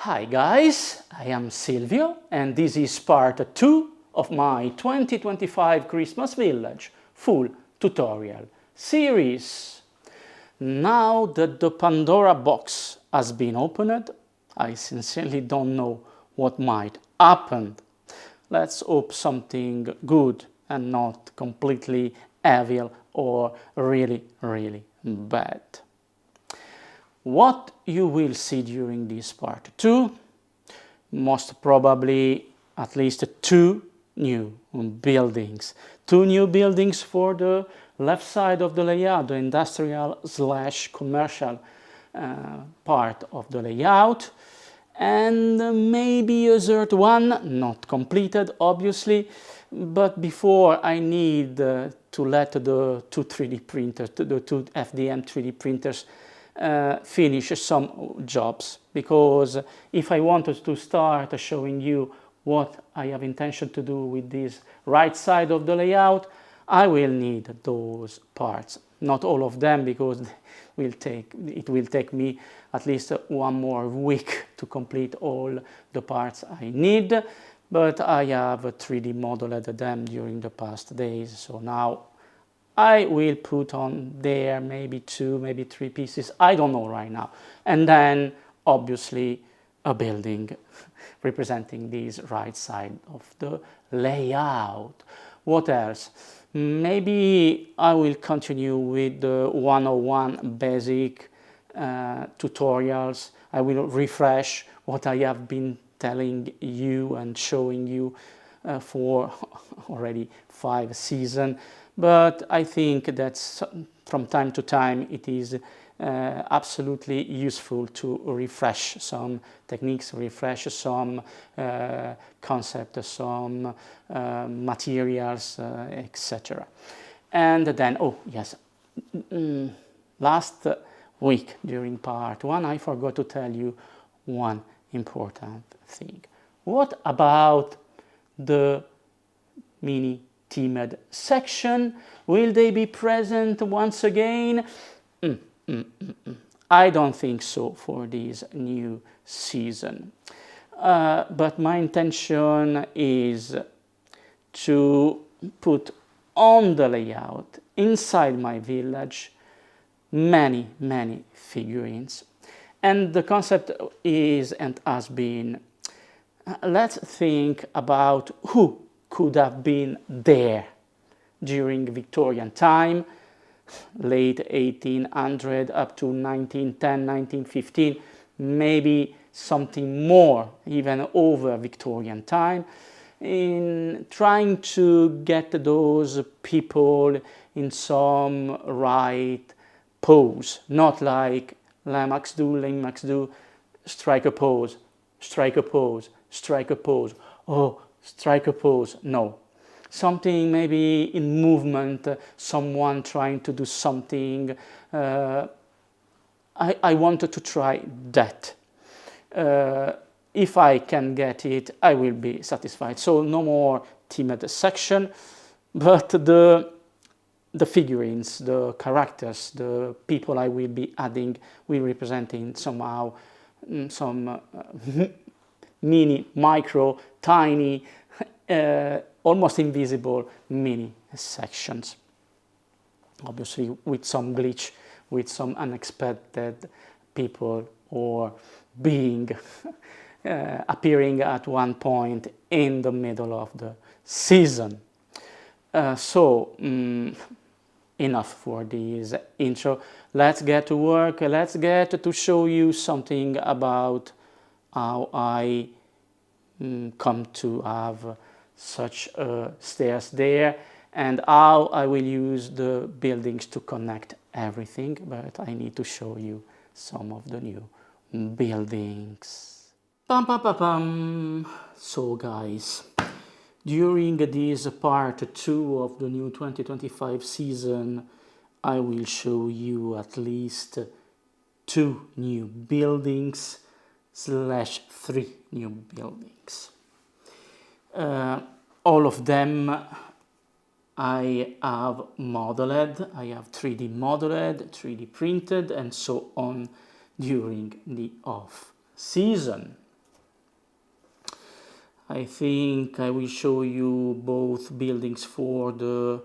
Hi guys, I am Silvio and this is part 2 of my 2025 Christmas Village full tutorial series. Now that the Pandora box has been opened, I sincerely don't know what might happen. Let's hope something good and not completely evil or really bad. What you will see during this part 2, most probably at least 2 new buildings. 2 new buildings for the left side of the layout, the industrial/commercial part of the layout, and maybe a third one, not completed obviously, but before I need to let the two 3D printers, the two FDM 3D printers finish some jobs, because if I wanted to start showing you what I have intention to do with this right side of the layout, I will need those parts. Not all of them, because it will take me at least 1 more week to complete all the parts I need, but I have 3D modeled them during the past days, so now I will put on there maybe 2, maybe 3 pieces, I don't know right now. And then obviously a building representing this right side of the layout. What else? Maybe I will continue with the 101 basic tutorials. I will refresh what I have been telling you and showing you for already 5 seasons. But I think that from time to time it is absolutely useful to refresh some techniques, refresh some concepts, some materials, etc. And then, oh yes, last week during part 1 I forgot to tell you one important thing. What about the mini themed section? Will they be present once again? I don't think so for this new season. But my intention is to put on the layout inside my village many figurines. And the concept is and has been, let's think about who could have been there during Victorian time, late 1800 up to 1910, 1915, maybe something more, even over Victorian time, in trying to get those people in some right pose, not like Lemax do, strike a pose, strike a pose, strike a pose, oh, strike a pose. No, something maybe in movement, someone trying to do something. I wanted to try that. If I can get it, I will be satisfied. So no more themed section, but the figurines, the characters, the people I will be adding will represent in somehow some mini, micro, tiny, almost invisible mini sections. Obviously with some glitch, with some unexpected people or being appearing at one point in the middle of the season. Enough for this intro. Let's get to work. Let's get to show you something about how I come to have such stairs there and how I will use the buildings to connect everything, but I need to show you some of the new buildings. So guys, during this part 2 of the new 2025 season, I will show you at least 2 new buildings / 3 new buildings. All of them I have modeled, I have 3D modeled, 3D printed and so on during the off season. I think I will show you both buildings for the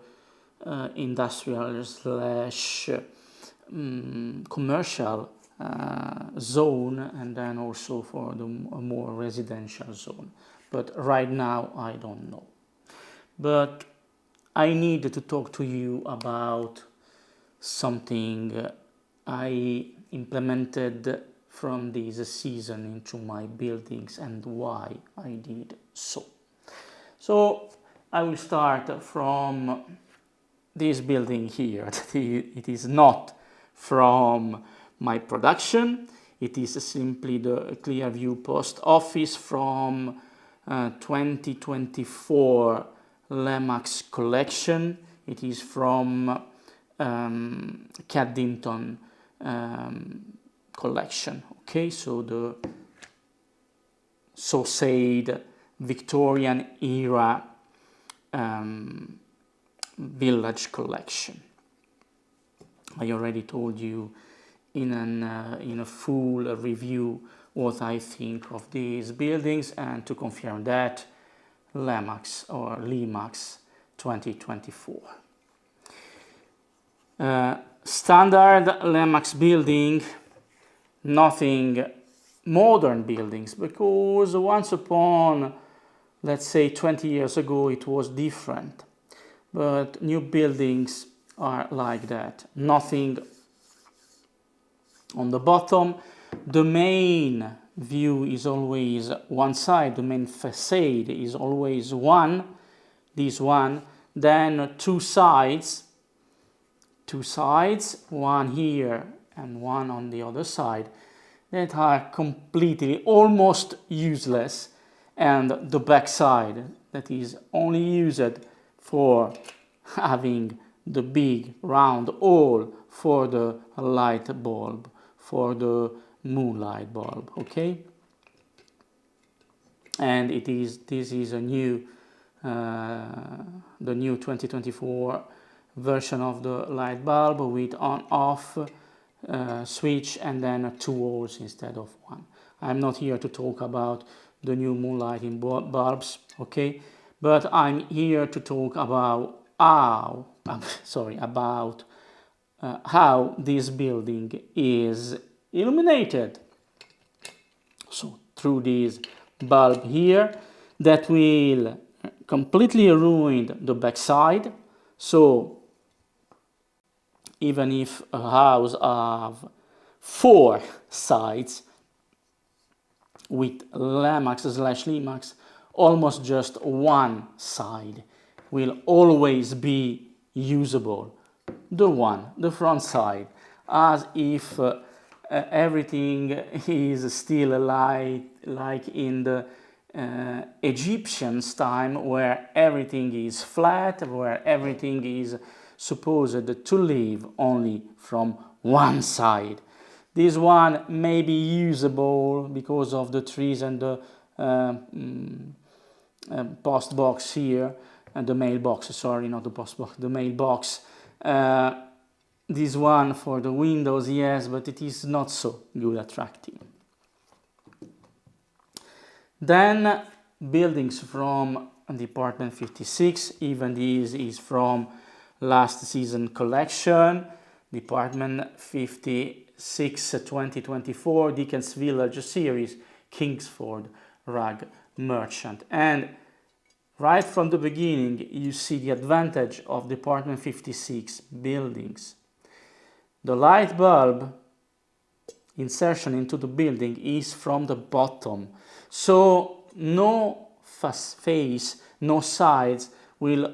industrial slash commercial zone, and then also for the more residential zone. But right now I don't know. But I need to talk to you about something I implemented from this season into my buildings and why I did so. So I will start from this building here. It is not from my production. It is simply the Clearview Post Office from 2024 Lemax collection. It is from Caddington collection. Okay, so the so-said Victorian era village collection. I already told you in a full review what I think of these buildings, and to confirm that, Lemax or Limax 2024. Standard Lemax building, nothing modern buildings, because once upon, let's say 20 years ago, it was different. But new buildings are like that. Nothing on the bottom. The main view is always one side. The main facade is always one. This one. Then two sides, one here and one on the other side, that are completely almost useless, and the back side that is only used for having the big round hole for the light bulb, for the moonlight bulb, okay? And this is a new, the new 2024 version of the light bulb with on-off switch and then two holes instead of one. I'm not here to talk about the new moonlighting bulbs, okay? But I'm here to talk about how, how this building is illuminated. So through this bulb here, that will completely ruin the backside. So even if a house of 4 sides with Lemax/Limax, almost just one side will always be usable. The front side, as if everything is still like in the Egyptians' time, where everything is flat, where everything is supposed to live only from one side. This one may be usable because of the trees and the post box here, and the mailbox, sorry, not the post box, the mailbox. This one for the windows, yes, but it is not so good attractive. Then buildings from Department 56, even this is from last season collection, Department 56 2024 Dickens Village series, Kingsford Rug Merchant. And right from the beginning you see the advantage of Department 56 buildings. The light bulb insertion into the building is from the bottom, so no face, no sides will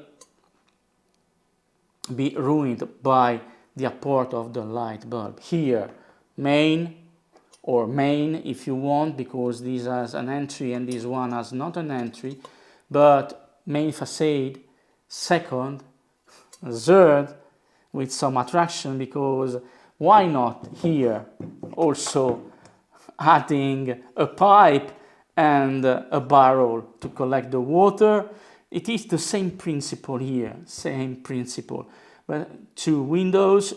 be ruined by the apport of the light bulb. Here, main if you want, because this has an entry and this one has not an entry, but main facade, second, third, with some attraction, because why not here also adding a pipe and a barrel to collect the water. It is the same principle here, same principle, but two windows,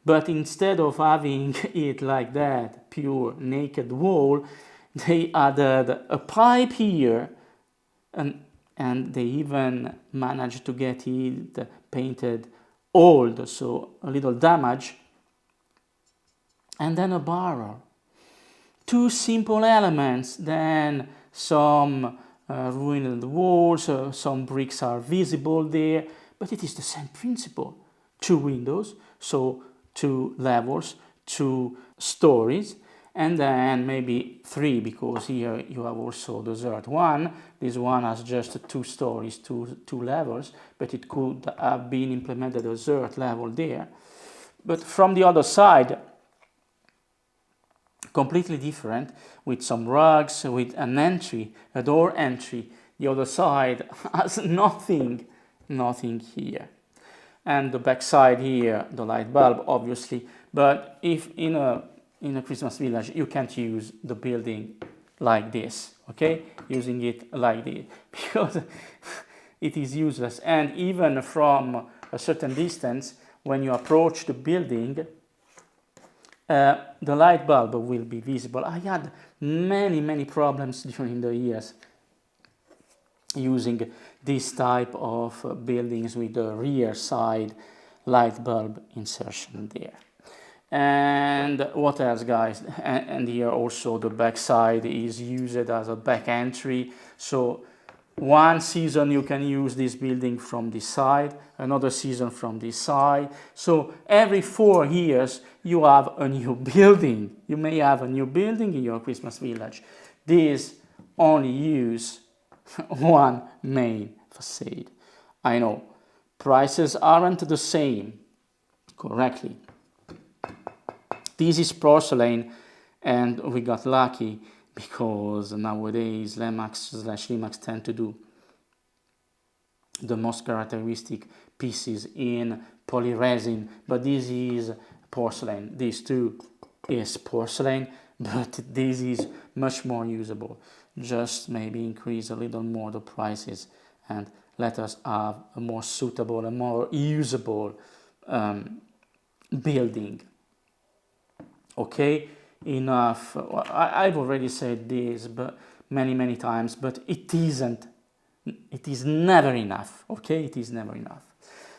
but instead of having it like that, pure naked wall, they added a pipe here, and they even managed to get it painted old, so a little damage, and then a barrel. Two simple elements, then some ruined walls, some bricks are visible there, but it is the same principle. Two windows, so two levels, two stories, and then maybe three, because here you have also the third one. This one has just two stories, two levels, but it could have been implemented a third level there. But from the other side, completely different, with some rugs, with an entry, a door entry. The other side has nothing here. And the back side here, the light bulb, obviously. But if in a Christmas village, you can't use the building like this, okay? Using it like this, because it is useless. And even from a certain distance, when you approach the building, the light bulb will be visible. I had many problems during the years using this type of buildings with the rear side light bulb insertion there. And what else, guys? And here also the back side is used as a back entry. So one season you can use this building from this side, another season from this side. So every 4 years you have a new building. You may have a new building in your Christmas village. This only use one main facade. I know, prices aren't the same, correctly. This is porcelain, and we got lucky because nowadays Lemax/Limax tend to do the most characteristic pieces in polyresin, but this is porcelain. This too is porcelain, but this is much more usable. Just maybe increase a little more the prices and let us have a more suitable and more usable building. Okay, enough. I've already said this but many times, but it is never enough. Okay, it is never enough.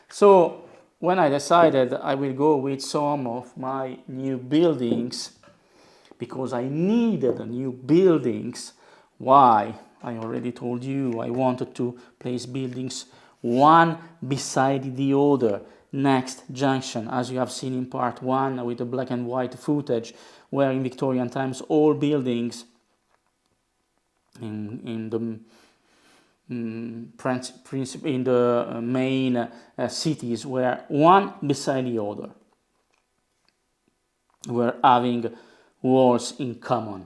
So when I decided I will go with some of my new buildings, because I needed new buildings. Why? I already told you I wanted to place buildings one beside the other, next junction, as you have seen in part 1 with the black and white footage, where in Victorian times all buildings in the main cities were one beside the other, were having walls in common.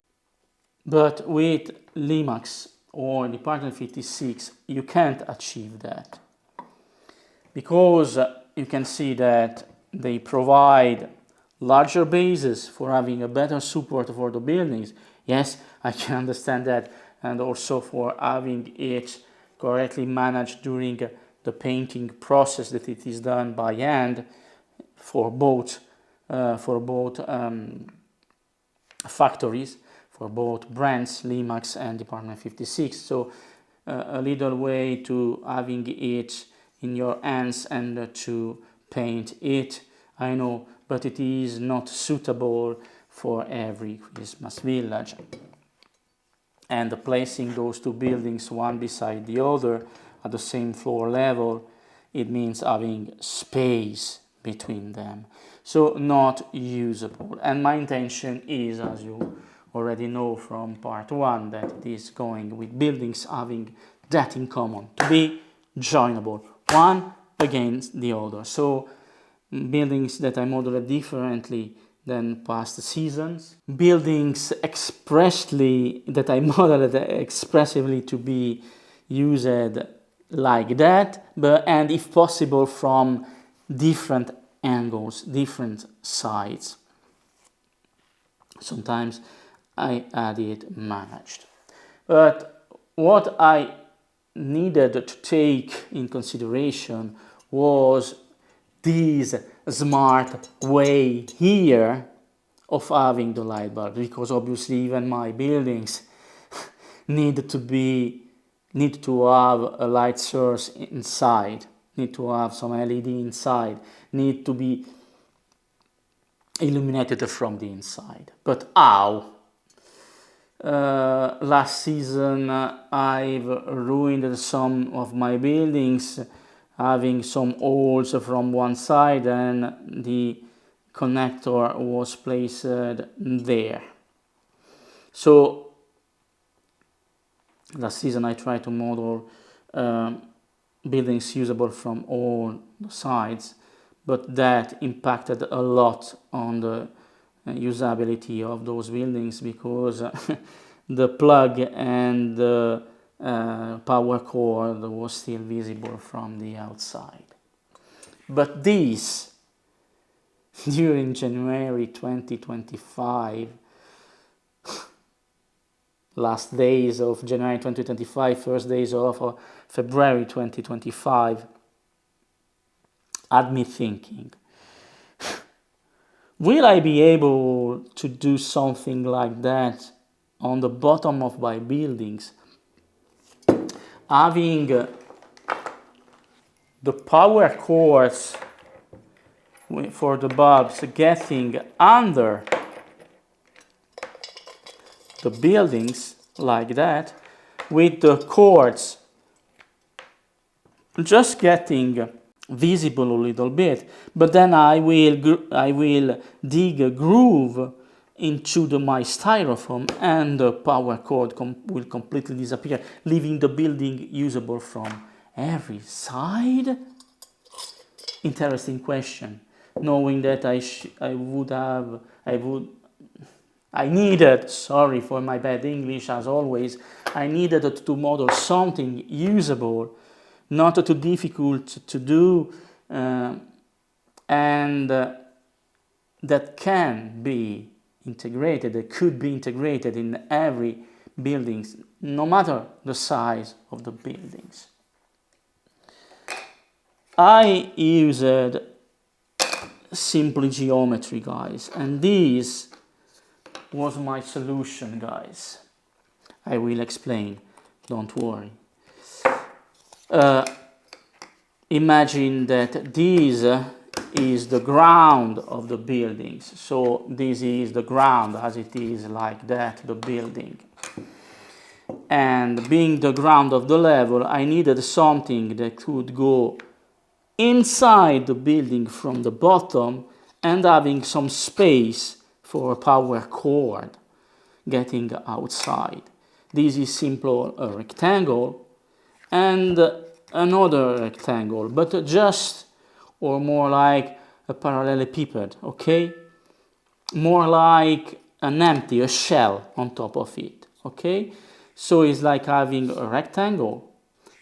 But with Limax or Department 56 you can't achieve that, because you can see that they provide larger bases for having a better support for the buildings. Yes, I can understand that, and also for having it correctly managed during the painting process, that it is done by hand for both factories, for both brands, Limax and Department 56. So a little way to having it in your hands and to paint it, I know, but it is not suitable for every Christmas village. And placing those two buildings one beside the other at the same floor level, it means having space between them, so not usable. And my intention is, as you already know from part 1, that it is going with buildings having that in common, to be joinable one against the other. So buildings that I modeled differently than past seasons, buildings expressly that I modeled expressively to be used like that, and if possible from different angles, different sides. Sometimes I had it managed. But what I needed to take in consideration was this smart way here of having the light bulb, because obviously even my buildings need to have a light source inside, need to have some LED inside, need to be illuminated from the inside. But how? Last season I've ruined some of my buildings, having some holes from one side, and the connector was placed there. So last season I tried to model buildings usable from all the sides, but that impacted a lot on the usability of those buildings, because the plug and the power cord was still visible from the outside. But this, during January 2025, last days of January 2025, first days of February 2025, had me thinking, will I be able to do something like that on the bottom of my buildings, having the power cords for the bulbs getting under the buildings like that, with the cords just getting visible a little bit, but then I will dig a groove into my styrofoam, and the power cord will completely disappear, leaving the building usable from every side? Interesting question, knowing that I needed, sorry for my bad English as always, I needed to model something usable, not too difficult to do, and that can be integrated, that could be integrated in every buildings, no matter the size of the buildings. I used simple geometry, guys, and this was my solution, guys. I will explain, don't worry. Imagine that this is the ground of the buildings. So this is the ground as it is like that, the building. And being the ground of the level, I needed something that could go inside the building from the bottom and having some space for a power cord getting outside. This is simple a rectangle and another rectangle, but just, or more like a parallelepiped, okay? More like an empty, a shell on top of it, okay? So it's like having a rectangle,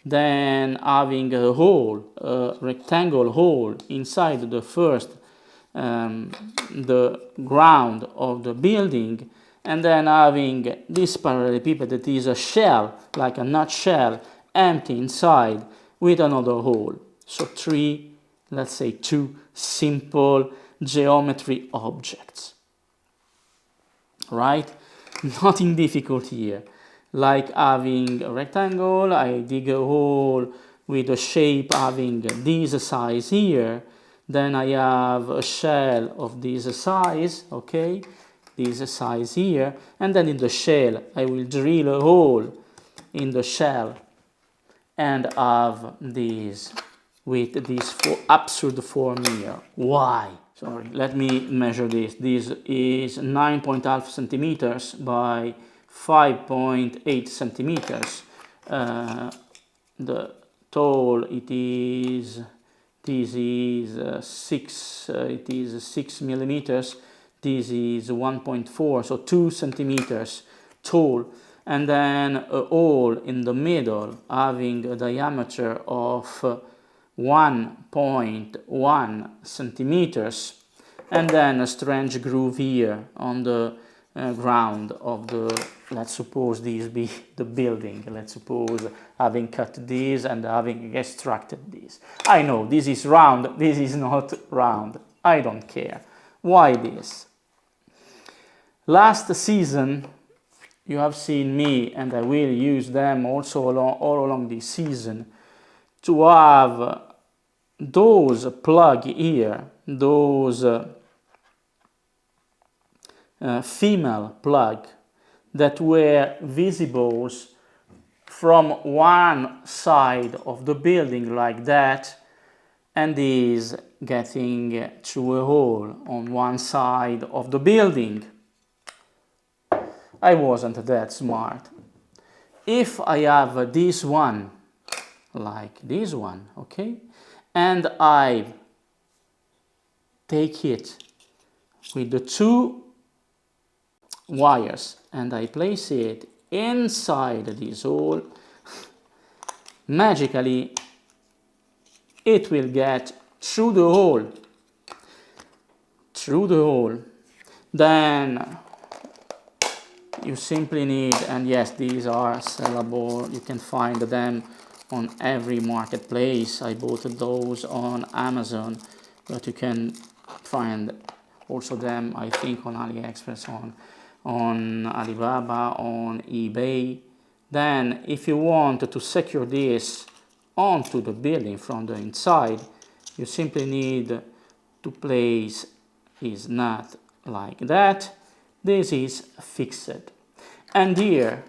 then having a hole, a rectangle hole inside the first, the ground of the building, and then having this parallelepiped that is a shell, like a nutshell, empty inside with another hole. So let's say two simple geometry objects, right? Nothing difficult here. Like having a rectangle, I dig a hole with a shape having this size here, then I have a shell of this size, okay, this size here, and then in the shell I will drill a hole in the shell and have this with this absurd form here. Why? Sorry, let me measure this. This is 9.5 centimeters by 5.8 centimeters. The tall this is 6 millimeters. This is 1.4, so 2 centimeters tall, and then a hole in the middle having a diameter of 1.1 centimeters, and then a strange groove here on the ground of the, let's suppose this be the building, let's suppose having cut this and having extracted this. I know this is round, this is not round, I don't care. Why this? Last season, you have seen me, and I will use them also all along this season, to have those plug here, those female plug that were visible from one side of the building like that, and is getting through a hole on one side of the building. I wasn't that smart. If I have this one, like this one, okay, and I take it with the two wires and I place it inside this hole, magically it will get through the hole. Then you simply need, and yes, these are sellable, you can find them on every marketplace. I bought those on Amazon, but you can find also them, I think, on AliExpress, on Alibaba, on eBay. Then if you want to secure this onto the building from the inside, you simply need to place this nut like that. This is fixed, and here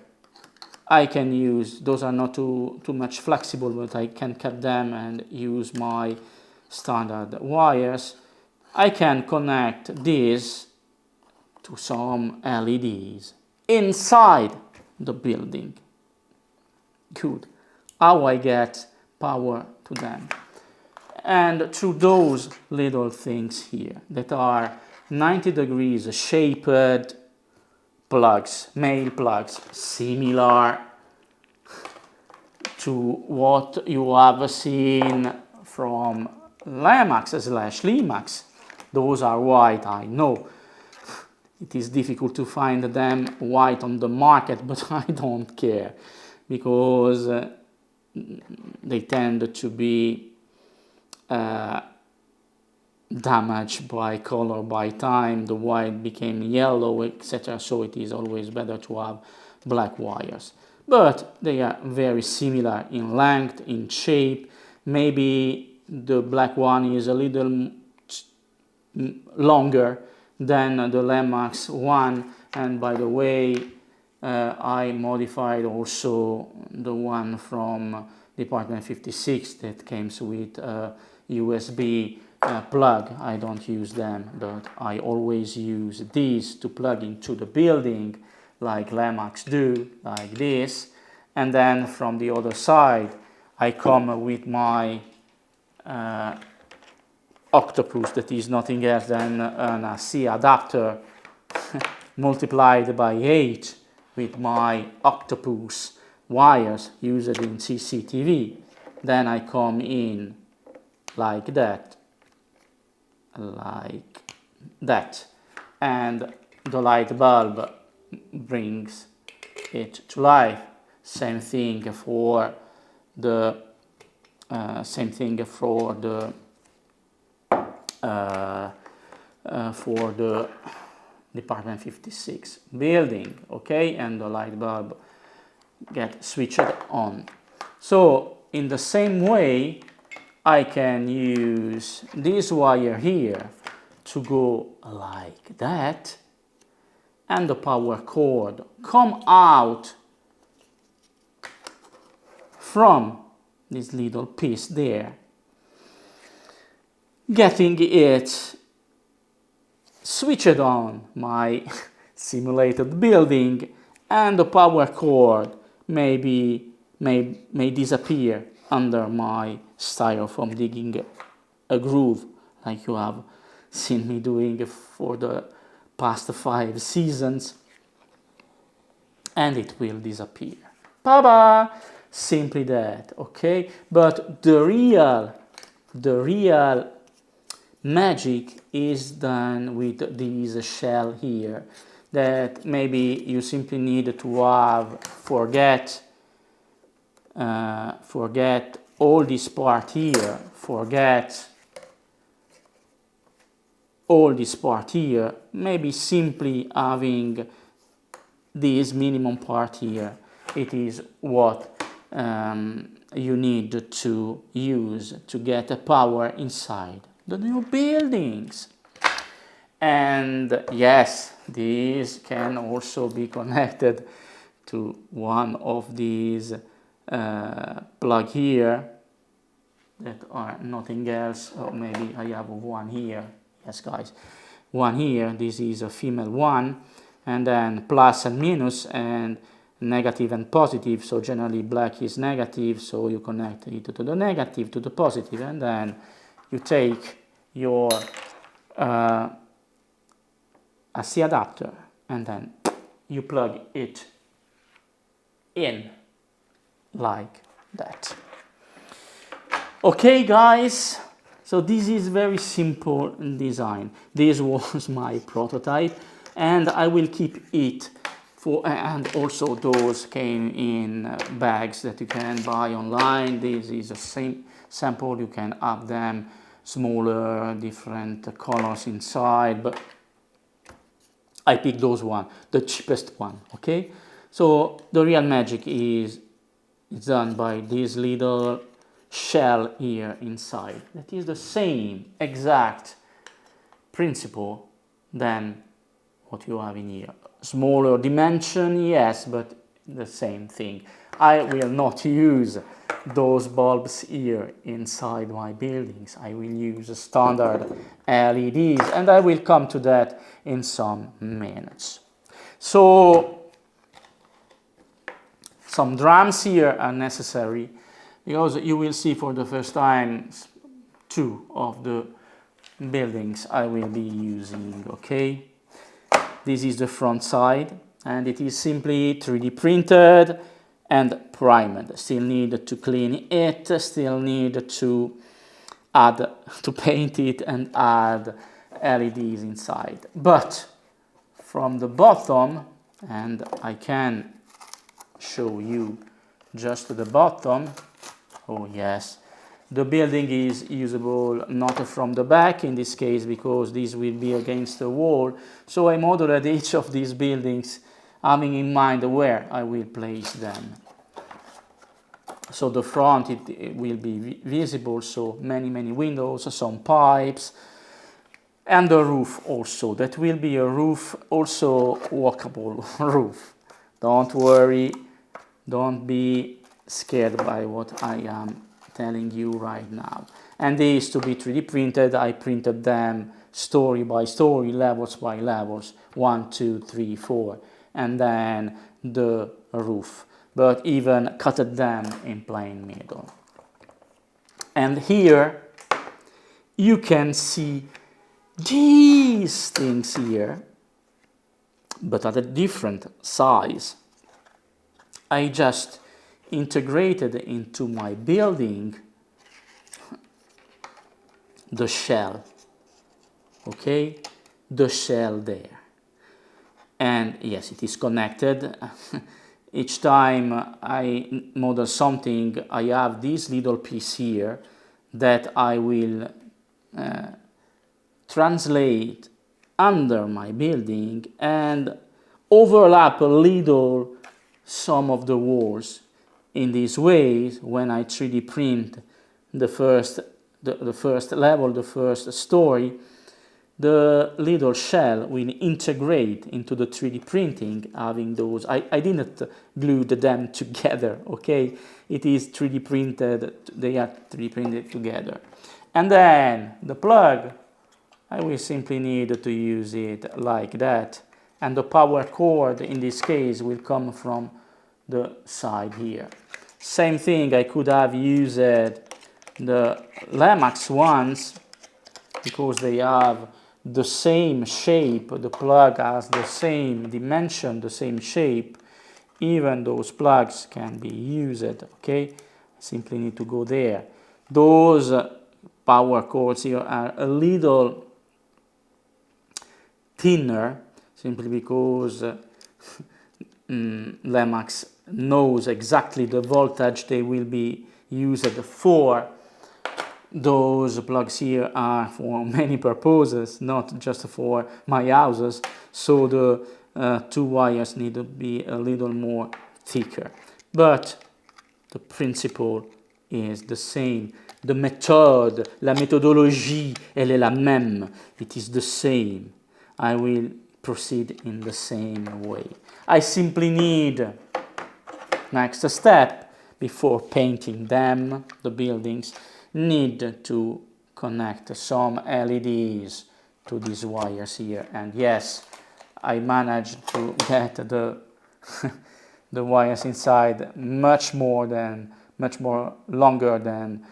I can use, those are not too much flexible, but I can cut them and use my standard wires. I can connect this to some LEDs inside the building. Good. How I get power to them? And through those little things here that are 90 degrees shaped plugs, male plugs, similar to what you have seen from Lemax/Limax. Those are white, I know. It is difficult to find them white on the market, but I don't care, because they tend to be damaged by color, by time. The white became yellow, etc. So it is always better to have black wires. But they are very similar in length, in shape. Maybe the black one is a little longer than the Lemax one, and by the way, I modified also the one from Department 56 that comes with a USB plug. I don't use them, but I always use these to plug into the building like Lemax do, like this. And then from the other side I come with my Octopus, that is nothing else than a C adapter multiplied by 8 with my Octopus wires used in CCTV. Then I come in like that, and the light bulb brings it to life. Same thing for the Department 56 building, okay, and the light bulb get switched on. So in the same way, I can use this wire here to go like that, and the power cord come out from this little piece there, getting it switched on my simulated building, and the power cord may disappear under my styrofoam, digging a groove like you have seen me doing for the past 5 seasons, and it will disappear. Bye-bye! Simply that, okay? But the real magic is done with this shell here, that maybe you simply need to have forget all this part here, forget all this part here, maybe simply having this minimum part here, it is what you need to use to get the power inside the new buildings. And yes, these can also be connected to one of these plug here that are nothing else. Or maybe I have one here. Yes, guys, one here. This is a female one, and then plus and minus, and negative and positive. So generally black is negative, so you connect it to the negative, to the positive, and then you take your AC adapter and then you plug it in like that. Okay, guys, so this is very simple design. This was my prototype, and I will keep it for, and also those came in bags that you can buy online. This is the same sample, you can have them smaller, different colors inside, but I picked those one, the cheapest one, okay? So the real magic is done by this little shell here inside. That is the same exact principle than what you have in here. Smaller dimension, yes, but the same thing. I will not use those bulbs here inside my buildings. I will use standard LEDs, and I will come to that in some minutes. So some drums here are necessary because you will see for the first time two of the buildings I will be using, okay? This is the front side, and it is simply 3D printed and primed. Still need to clean it, still need to paint it and add LEDs inside. But from the bottom, and I can show you just the bottom, oh yes, the building is usable not from the back in this case because this will be against the wall. So I modeled each of these buildings having in mind where I will place them. So the front, it will be visible, so many windows, some pipes, and the roof also. That will be a roof, also walkable roof. Don't worry, don't be scared by what I am telling you right now. And these to be 3D printed, I printed them story by story, levels by levels, 1, 2, 3, 4, and then the roof, but even cutted them in plain middle. And here you can see these things here, but at a different size. I just integrated into my building the shell, okay, the shell there, and yes, it is connected. Each time I model something, I have this little piece here that I will translate under my building and overlap a little some of the walls. In this way, when I 3D print the first level, the first story, the little shell will integrate into the 3D printing, having those. I didn't glue them together, okay? It is 3D printed, they are 3D printed together. And then the plug, I will simply need to use it like that. And the power cord, in this case, will come from the side here. Same thing, I could have used the Lemax ones because they have the same shape, the plug has the same dimension, the same shape. Even those plugs can be used, okay? Simply need to go there. Those power cords here are a little thinner, simply because Lemax knows exactly the voltage they will be used for those plugs here are for many purposes, not just for my houses, so the two wires need to be a little more thicker. But the principle is the same. The méthode, la méthodologie, elle est la même. It is the same. I will proceed in the same way. I simply need, next step, before painting them, the buildings, need to connect some LEDs to these wires here. And yes, I managed to get the the wires inside much more longer than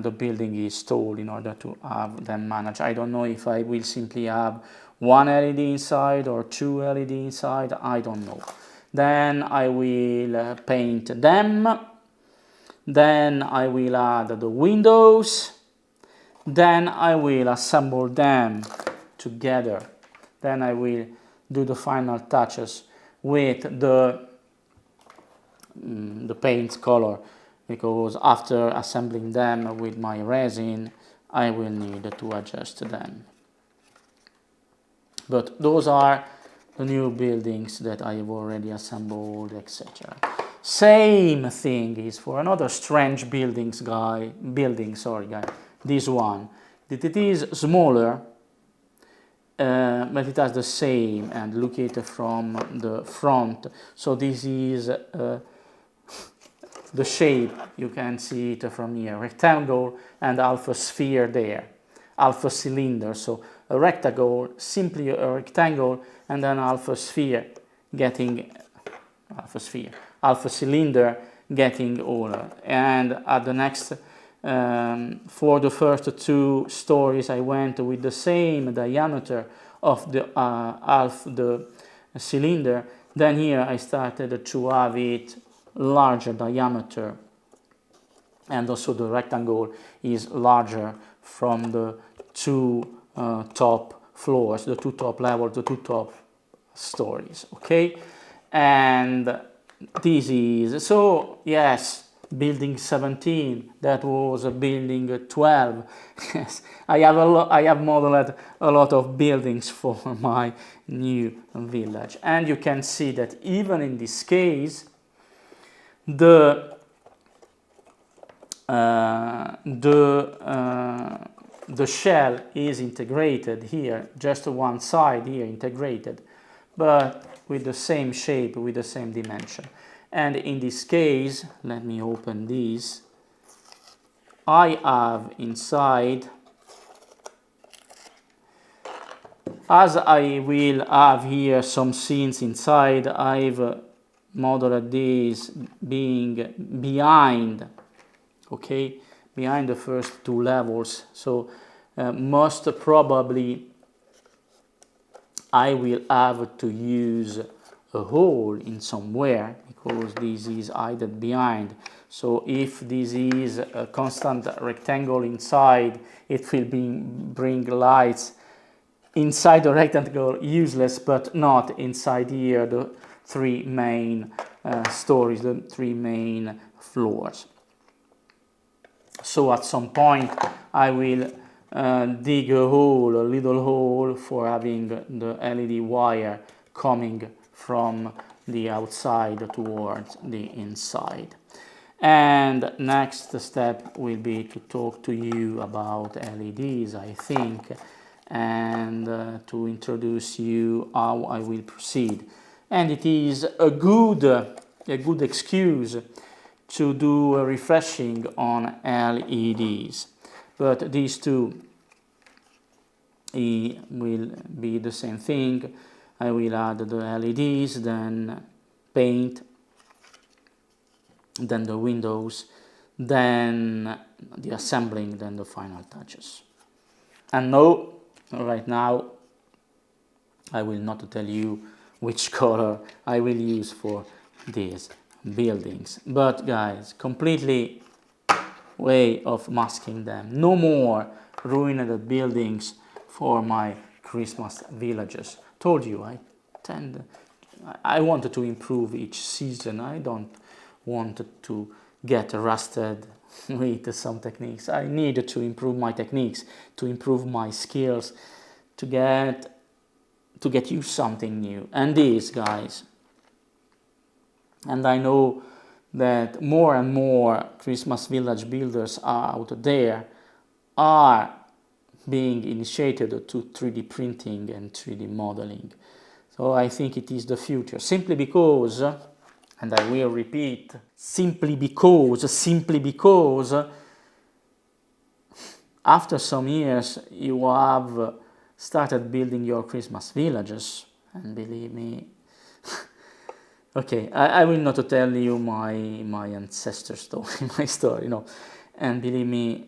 the building is tall in order to have them managed. I don't know if I will simply have one LED inside or two LED inside, I don't know. Then I will paint them. Then I will add the windows. Then I will assemble them together. Then I will do the final touches with the paint color, because after assembling them with my resin I will need to adjust them. But those are the new buildings that I have already assembled, etc. Same thing is for another strange building, guys. This one. It is smaller, but it has the same, and look at it from the front. So this is the shape, you can see it from here, rectangle and half a sphere there, half a cylinder. So a rectangle, simply a rectangle, and then half a sphere getting half a cylinder getting older. And at the next for the first two stories I went with the same diameter of the half the cylinder. Then here I started to have it larger diameter, and also the rectangle is larger from the two top floors, the two top levels, the two top stories, okay? And this is, so yes, building 17, that was a building 12. Yes, I have modeled a lot of buildings for my new village, and you can see that even in this case the shell is integrated here, just one side here integrated, but with the same shape, with the same dimension. And in this case, let me open this, I have inside, as I will have here some scenes inside, I've modeled this being behind, okay, behind the first two levels. So most probably I will have to use a hole in somewhere, because this is hidden behind. So if this is a constant rectangle inside, it will bring lights inside the rectangle, useless, but not inside here the three main stories, the three main floors. So at some point I will dig a hole, a little hole, for having the LED wire coming from the outside towards the inside. And next step will be to talk to you about LEDs, I think, and to introduce you how I will proceed. And it is a good excuse to do a refreshing on LEDs. But these two will be the same thing. I will add the LEDs, then paint, then the windows, then the assembling, then the final touches. And no, right now I will not tell you which color I will use for these buildings. But guys, completely way of masking them. No more ruined buildings for my Christmas villages. Told you, I wanted to improve each season. I don't want to get rusted with some techniques. I need to improve my techniques, to improve my skills, to get you something new. And this, guys, and I know that more and more Christmas village builders are out there are being initiated to 3D printing and 3D modeling. So I think it is the future, simply because, and I will repeat, simply because after some years you have started building your Christmas villages, and believe me, okay, I will not tell you my ancestor story, my story, no, and believe me,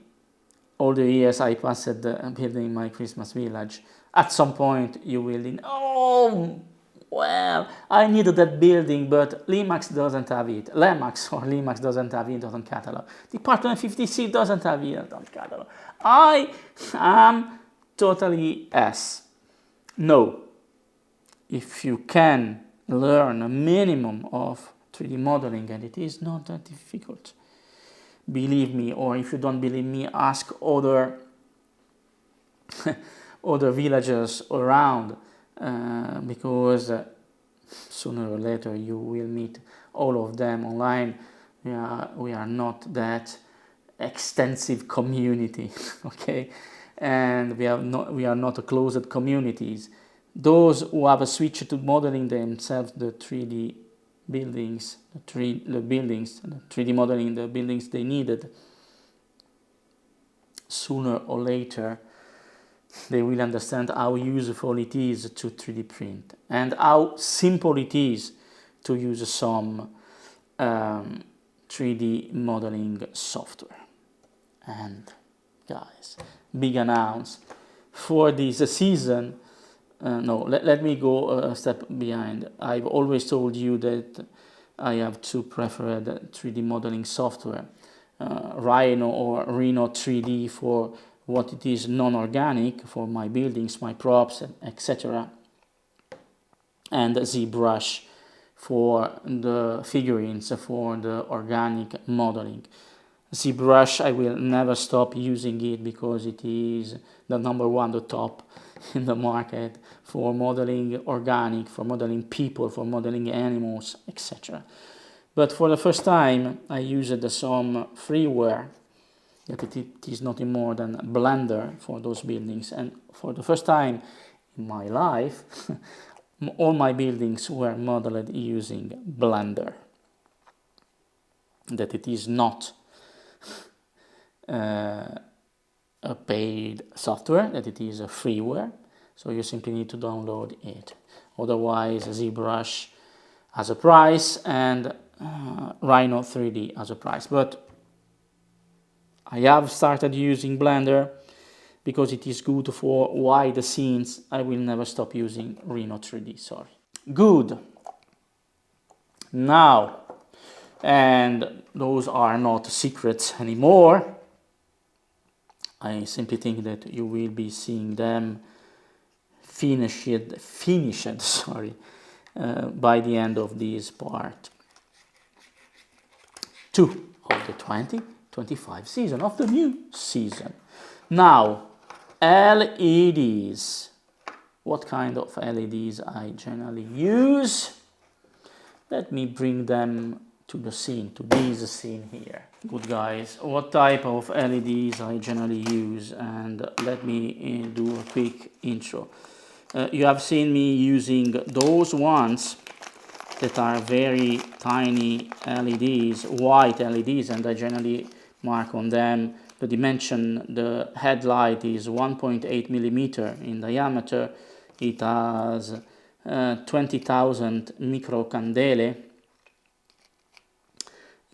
all the years I passed building my Christmas village, at some point you will think, oh, well, I needed that building, but Limax doesn't have it. Limax doesn't have it on catalog. Department 50C doesn't have it on catalog. I am totally S. No. If you can learn a minimum of 3D modeling, and it is not that difficult, believe me, or if you don't believe me, ask other villagers around, because sooner or later you will meet all of them online. We are not that extensive community, okay, and we are not closed communities. Those who have switched to modeling themselves the 3D buildings, the 3D modeling the buildings they needed, sooner or later they will understand how useful it is to 3D print and how simple it is to use some 3D modeling software. And guys, big announce for this season. Let me go a step behind. I've always told you that I have two preferred 3D modeling software, Rhino or Rhino 3D for what it is non-organic, for my buildings, my props, etc. And ZBrush for the figurines, for the organic modeling. ZBrush, I will never stop using it because it is the number one, the top in the market for modeling organic, for modeling people, for modeling animals, etc. But for the first time, I used some freeware that it is nothing more than Blender for those buildings. And for the first time in my life, all my buildings were modeled using Blender. That it is not a paid software, that it is a freeware, so you simply need to download it. Otherwise, ZBrush has a price and Rhino 3D has a price. But I have started using Blender because it is good for wide scenes. I will never stop using Rhino 3D, sorry. Good. Now, and those are not secrets anymore, I simply think that you will be seeing them finished by the end of this part 2 of the 2025 season, of the new season. Now, LEDs. What kind of LEDs I generally use? Let me bring them to the scene, to this scene here. Good guys, what type of LEDs I generally use, and let me do a quick intro. You have seen me using those ones that are very tiny LEDs, white LEDs, and I generally mark on them the dimension. The headlight is 1.8 millimeter in diameter. It has 20,000 millicandele,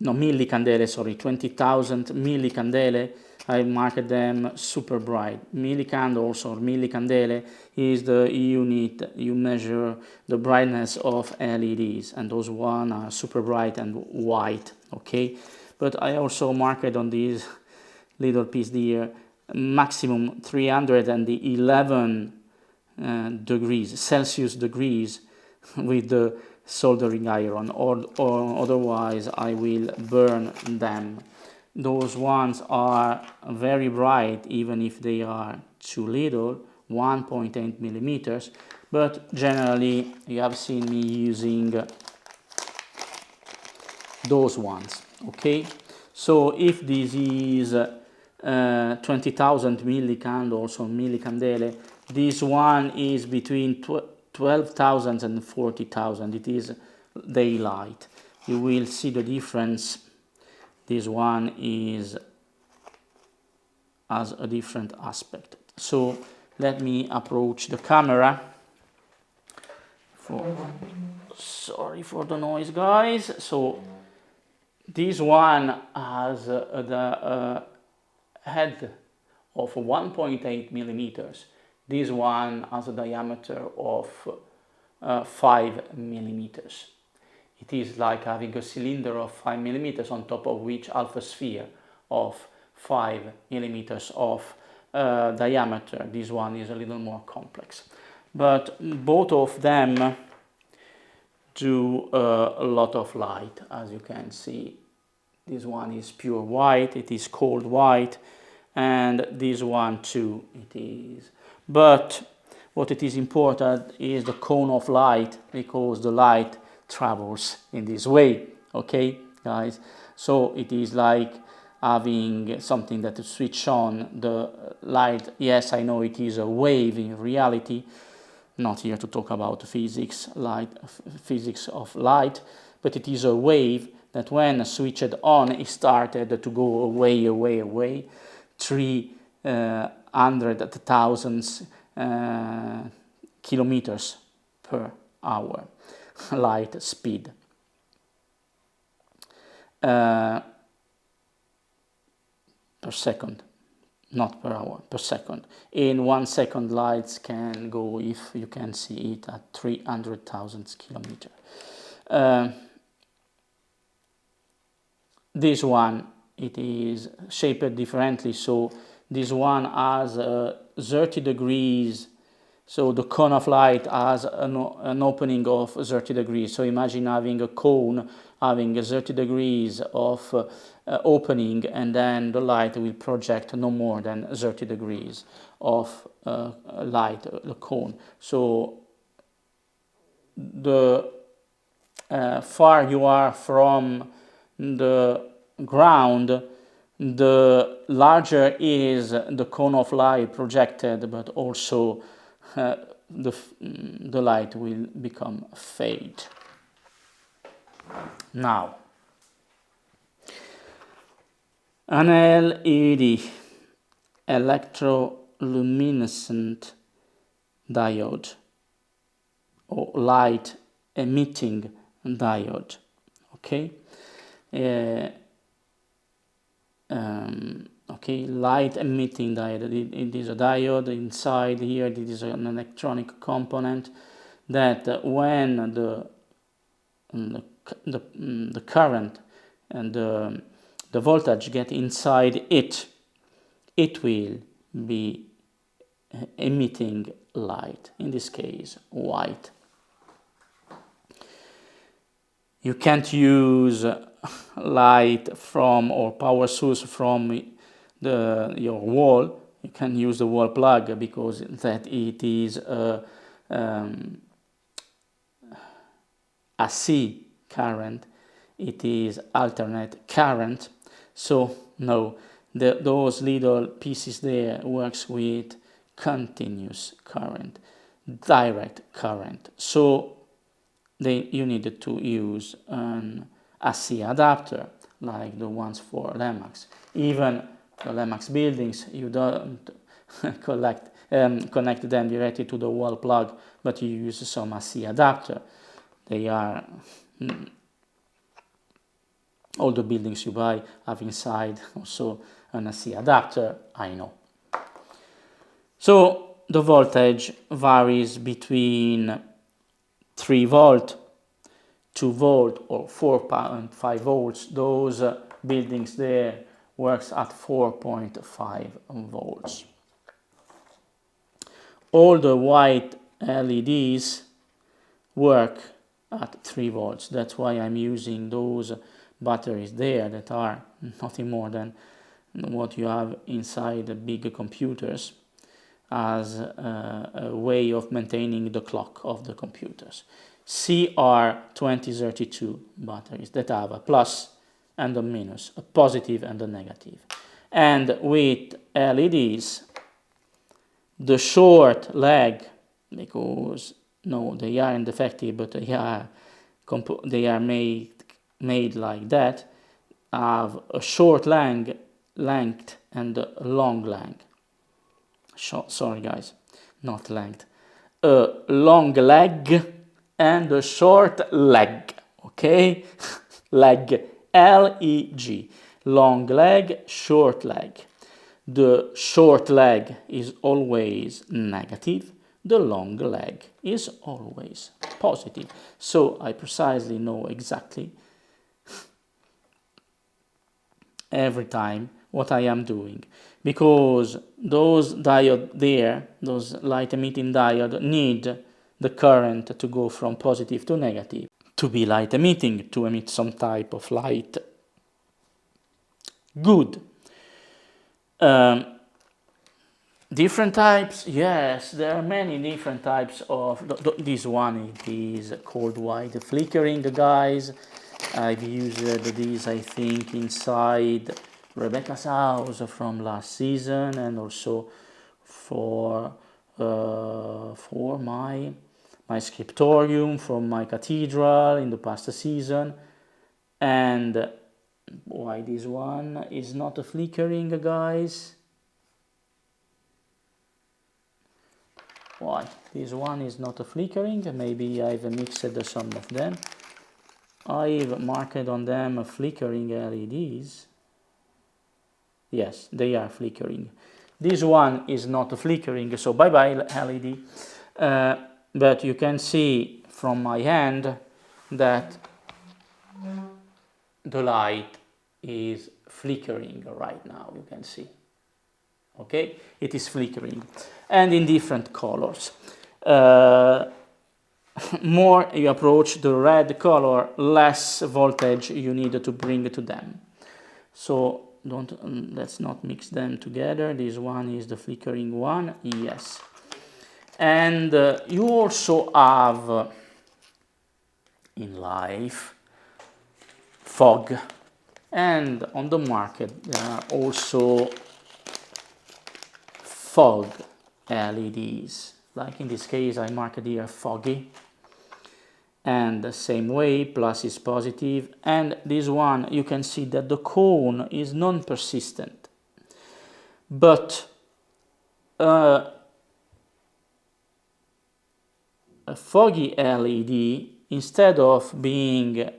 20,000 millicandele. I marked them super bright. Millicandles or millicandele is the unit you measure the brightness of LEDs, and those one are super bright and white, okay? But I also marked on this little piece here maximum 311 degrees, Celsius degrees, with the soldering iron, or otherwise I will burn them. Those ones are very bright, even if they are too little, 1.8 millimeters. But generally, you have seen me using those ones, okay? So if this is 20,000 millicandles or millicandele, this one is between 12,000 and 40,000. It is daylight. You will see the difference. This one has a different aspect. So let me approach the camera. Sorry for the noise, guys. So this one has the head of 1.8 millimeters. This one has a diameter of 5 millimeters. It is like having a cylinder of 5 millimeters on top of which half a sphere of 5 millimeters of diameter. This one is a little more complex. But both of them do a lot of light, as you can see. This one is pure white, it is cold white, and this one too it is. But what it is important is the cone of light, because the light travels in this way, okay guys? So it is like having something that to switch on the light. Yes, I know it is a wave in reality, not here to talk about physics of light, but it is a wave that when switched on, it started to go away, 300,000 kilometers per hour light speed. Per second, not per hour, per second. In 1 second, lights can go, if you can see it, at 300,000 kilometers. This one, it is shaped differently, so this one has 30 degrees, so the cone of light has an opening of 30 degrees. So imagine having a cone having 30 degrees of opening, and then the light will project no more than 30 degrees of light, the cone. So the far you are from the ground, the larger is the cone of light projected, but also the light will become fade. Now, an LED, electroluminescent diode, or light emitting diode, okay? Okay, light emitting diode. It is a diode inside here. It is an electronic component that when the current and the voltage get inside it, it will be emitting light, in this case white. You can't use light from or power source from your wall. You can use the wall plug, because that it is AC current, it is alternate current. So no, those little pieces there works with continuous current, direct current. So you needed to use an AC adapter like the ones for LEMAX. Even the LEMAX buildings, you don't connect them directly to the wall plug, but you use some AC adapter. They are all the buildings you buy have inside also an AC adapter, I know. So the voltage varies between 3 volt, 2 volt, or 4.5 volts. Those buildings there works at 4.5 volts. All the white LEDs work at 3 volts. That's why I'm using those batteries there that are nothing more than what you have inside the big computers as a way of maintaining the clock of the computers. CR2032 batteries that have a plus and a minus, a positive and a negative. And with LEDs, the short leg, because no, they aren't defective, but they are made like that, have a short length and a long length. Sorry guys, not length. A long leg and a short leg, okay? Leg, L-E-G, long leg, short leg. The short leg is always negative, the long leg is always positive. So I precisely know exactly every time what I am doing, because those diode there, those light emitting diode, need the current to go from positive to negative to be light emitting, to emit some type of light. Good. Different types, yes, there are many different types of, this one is called white flickering, guys. I've used these, I think, inside Rebecca's house from last season, and also for my scriptorium from my cathedral in the past season. And why this one is not a flickering, guys? Why this one is not a flickering? Maybe I've mixed some of them. I've marked on them flickering LEDs. Yes, they are flickering. This one is not flickering, so bye bye LED. But you can see from my hand that the light is flickering right now, you can see. Okay, it is flickering, and in different colors. More you approach the red color, less voltage you need to bring to them. So let's not mix them together. This one is the flickering one, yes. And you also have in life fog, and on the market there are also fog LEDs, like in this case I marked here foggy, and the same way plus is positive, and this one you can see that the cone is non-persistent, but a foggy LED, instead of being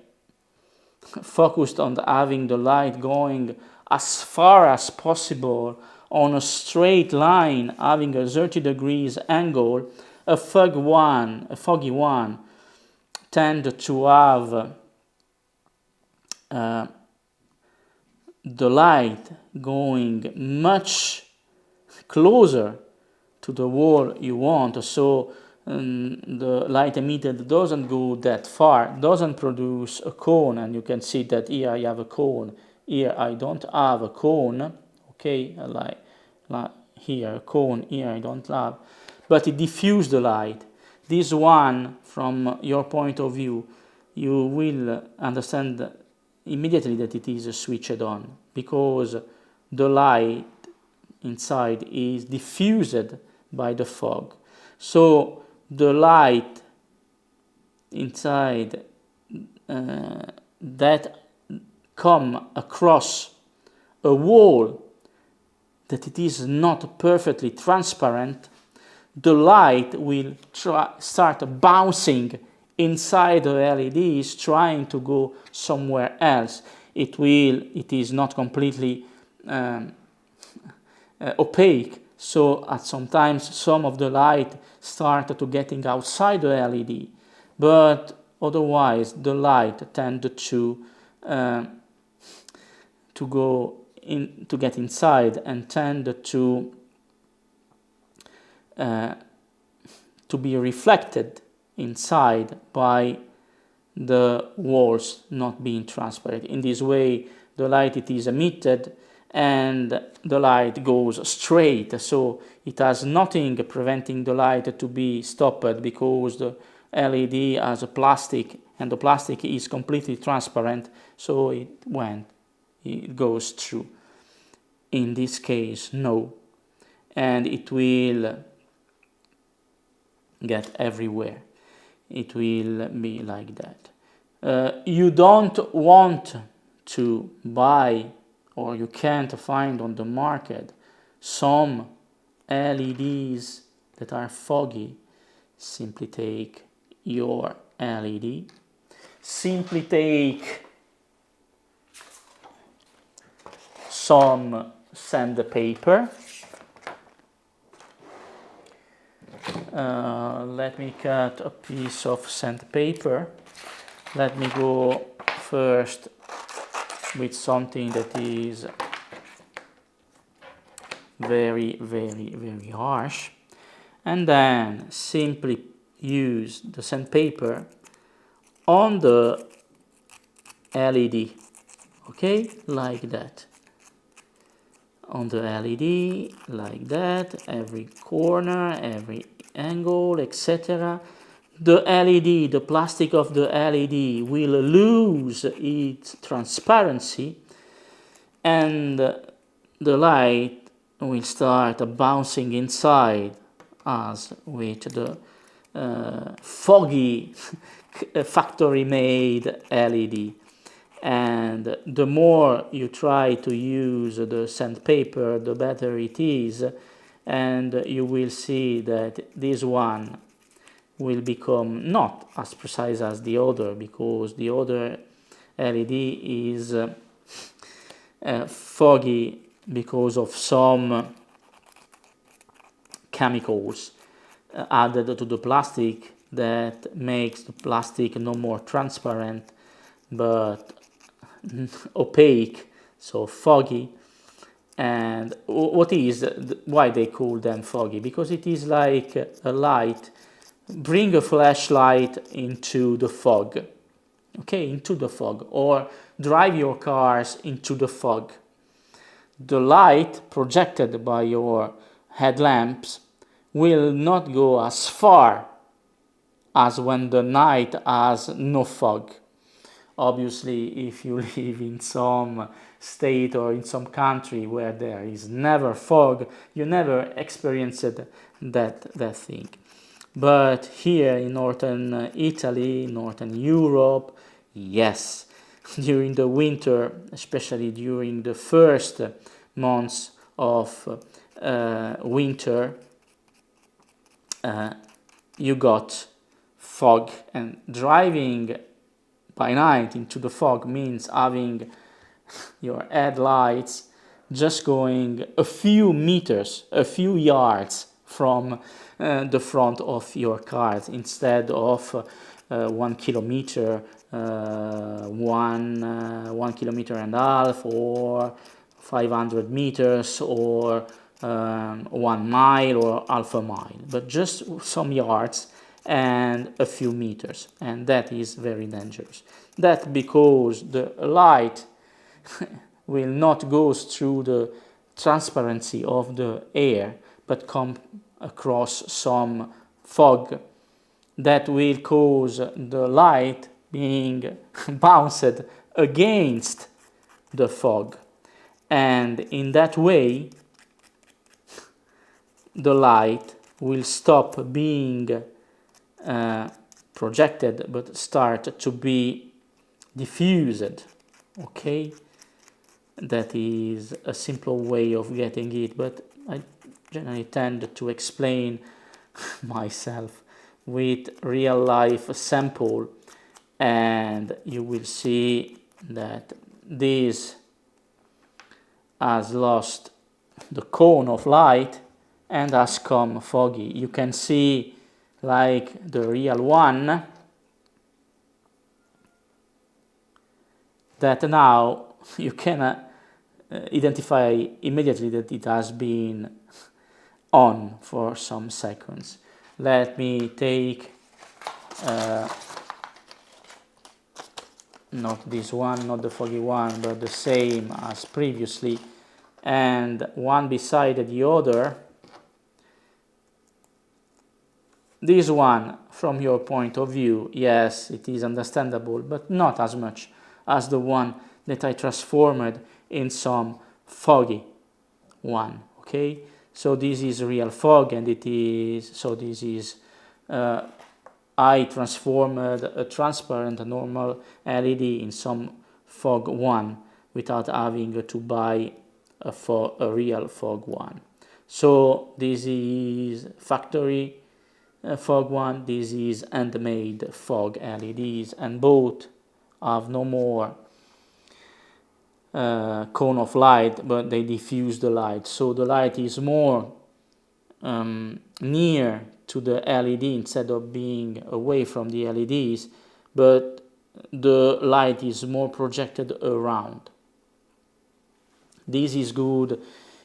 focused on having the light going as far as possible on a straight line, having a 30 degrees angle, a foggy one tend to have the light going much closer to the wall you want, so the light emitted doesn't go that far, doesn't produce a cone, and you can see that here I have a cone, here I don't have a cone, okay, like here a cone, here I don't have, but it diffuses the light. This one, from your point of view, you will understand immediately that it is switched on, because the light inside is diffused by the fog. So the light inside that come across a wall that it is not perfectly transparent, the light will start bouncing inside the LEDs, trying to go somewhere else. It is not completely opaque, so sometimes some of the light start to getting outside the LED, but otherwise the light tend to get inside and tend to be reflected inside by the walls not being transparent. In this way, the light it is emitted and the light goes straight, so it has nothing preventing the light to be stopped because the LED has a plastic and the plastic is completely transparent, so it goes through. In this case, no, and it will get everywhere. It will be like that. You don't want to buy, or you can't find on the market, some LEDs that are foggy. Simply take your LED, simply take some sandpaper. Let me cut a piece of sandpaper. Let me go first with something that is very, very, very harsh, and then simply use the sandpaper on the LED, okay, like that. On the LED, like that, every corner, every angle, etc. The LED, the plastic of the LED will lose its transparency and the light will start bouncing inside us with the foggy factory-made LED. And the more you try to use the sandpaper, the better it is, and you will see that this one will become not as precise as the other, because the other LED is foggy because of some chemicals added to the plastic that makes the plastic no more transparent but opaque, so foggy. And why they call them foggy? Because it is like a light. Bring a flashlight into the fog, okay, into the fog, or drive your cars into the fog. The light projected by your headlamps will not go as far as when the night has no fog. Obviously, if you live in some state or in some country where there is never fog, you never experienced that thing. But here in northern Italy, northern Europe, yes, during the winter, especially during the first months of winter, you got fog, and driving by night into the fog means having your headlights just going a few meters, a few yards from the front of your car instead of 1 kilometer, 1 kilometer and a half, or 500 meters, or 1 mile, or half a mile, but just some yards and a few meters, and that is very dangerous. That because the light will not go through the transparency of the air, but come across some fog that will cause the light being bounced against the fog, and in that way the light will stop being projected but start to be diffused, okay? That is a simple way of getting it, but I generally tend to explain myself with real life sample, and you will see that this has lost the cone of light and has come foggy. You can see like the real one that now you can identify immediately that it has been on for some seconds. Let me take not this one, not the foggy one, but the same as previously, and one beside the other, this one, from your point of view, yes, it is understandable, but not as much as the one that I transformed in some foggy one, okay? So this is real fog, and it is, so this is, I transformed a transparent normal LED in some fog one without having to buy a real fog one. So this is factory fog one, this is handmade fog LEDs, and both have no more cone of light, but they diffuse the light, so the light is more near to the LED instead of being away from the LEDs, but the light is more projected around. This is good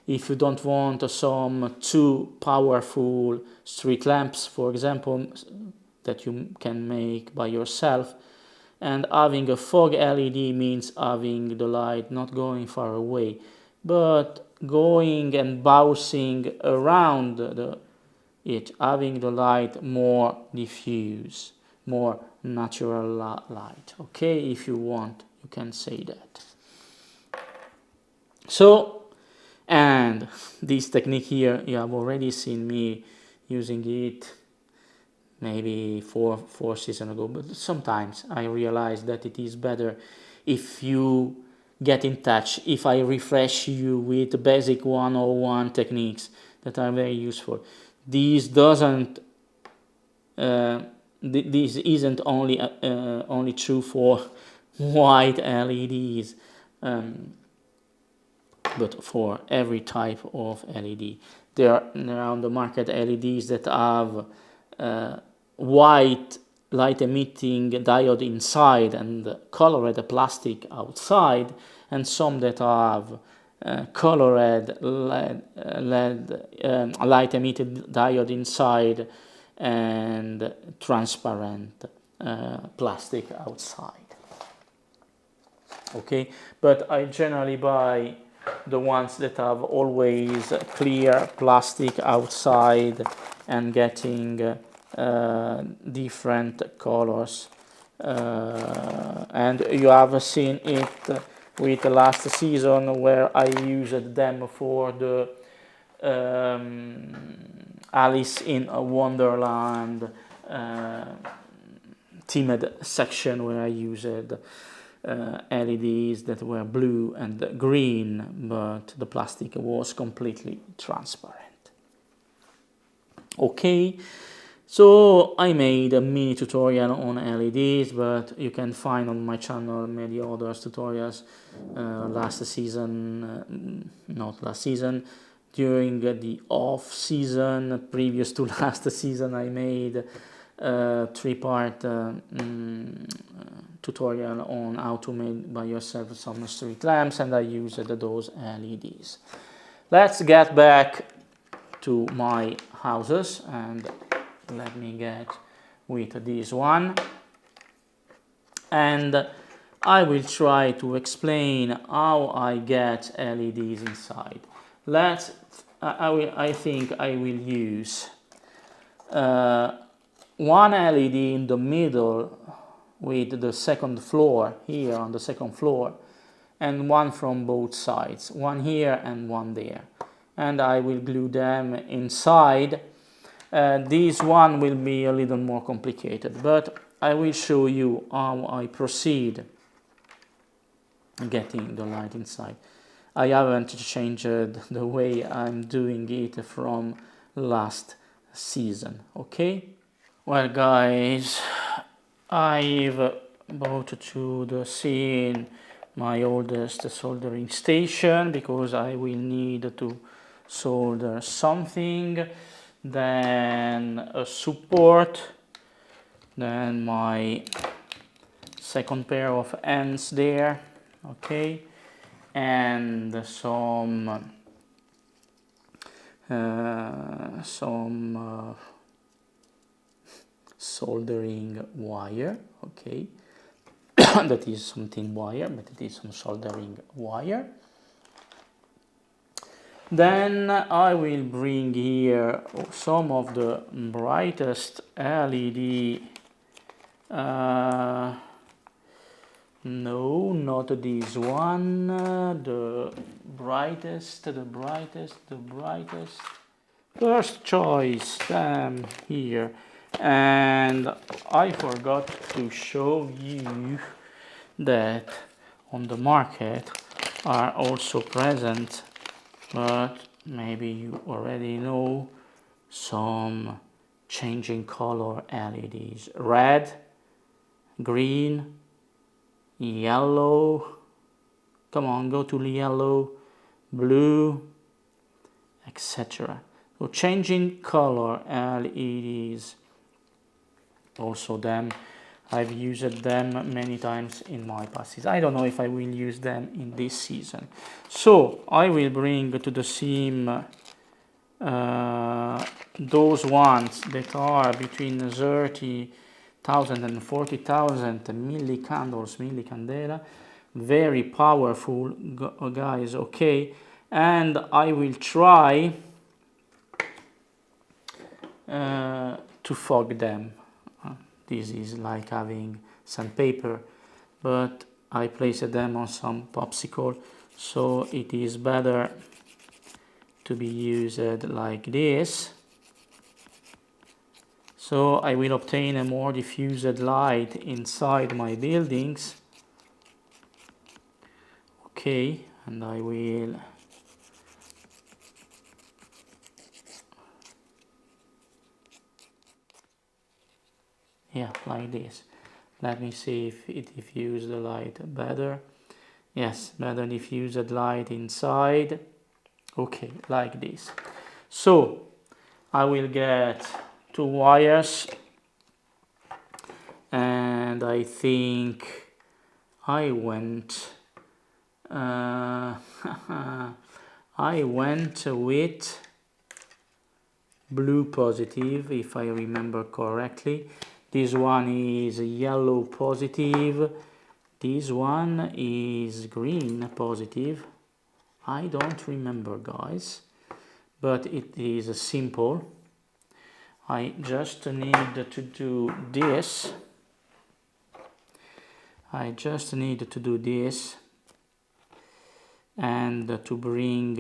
if you don't want some too powerful street lamps, for example, that you can make by yourself. And having a fog LED means having the light not going far away, but going and bouncing around it, having the light more diffuse, more natural light. Okay, if you want, you can say that. So, and this technique here, you have already seen me using it maybe four seasons ago, but sometimes I realize that it is better if you get in touch, if I refresh you with basic 101 techniques that are very useful. This doesn't this isn't only true for white LEDs, but for every type of LED. There are on the market LEDs that have white light emitting diode inside and colored plastic outside, and some that have colored LED light emitted diode inside and transparent plastic outside. Okay, but I generally buy the ones that have always clear plastic outside and getting different colors, and you have seen it with the last season where I used them for the Alice in Wonderland themed section, where I used LEDs that were blue and green, but the plastic was completely transparent. Okay, so I made a mini tutorial on LEDs, but you can find on my channel many other tutorials not last season, during the off season previous to last season. I made a 3-part tutorial on how to make by yourself some street lamps, and I used those LEDs. Let's get back to my houses, and let me get with this one, and I will try to explain how I get LEDs inside. I think I will use one LED in the middle with the second floor here on the second floor, and one from both sides, one here and one there, and I will glue them inside. This one will be a little more complicated, but I will show you how I proceed getting the light inside. I haven't changed the way I'm doing it from last season. Okay, well guys, I've brought to the scene my oldest soldering station because I will need to solder something, then a support, then my second pair of ends there, okay, and some soldering wire, okay. that is some thin wire, but it is some soldering wire. Then I will bring here some of the brightest LED. No, not this one. The brightest. First choice, here. And I forgot to show you that on the market are also present, but maybe you already know, some changing color LEDs. Red, green, yellow, come on, go to yellow, blue, etc. So changing color LEDs, also them, I've used them many times in my passes. I don't know if I will use them in this season. So I will bring to the seam those ones that are between 30,000 and 40,000 millicandela, very powerful guys, okay? And I will try to fog them. This is like having sandpaper, but I placed them on some popsicle, so it is better to be used like this. So I will obtain a more diffused light inside my buildings. Okay, and I will like this. Let me see if it diffuses the light better. Yes, better diffused light inside. Okay, like this. So I will get 2 wires, and I think I went with blue positive, if I remember correctly. This one is yellow positive. This one is green positive. I don't remember, guys, but it is simple. I just need to do this. And to bring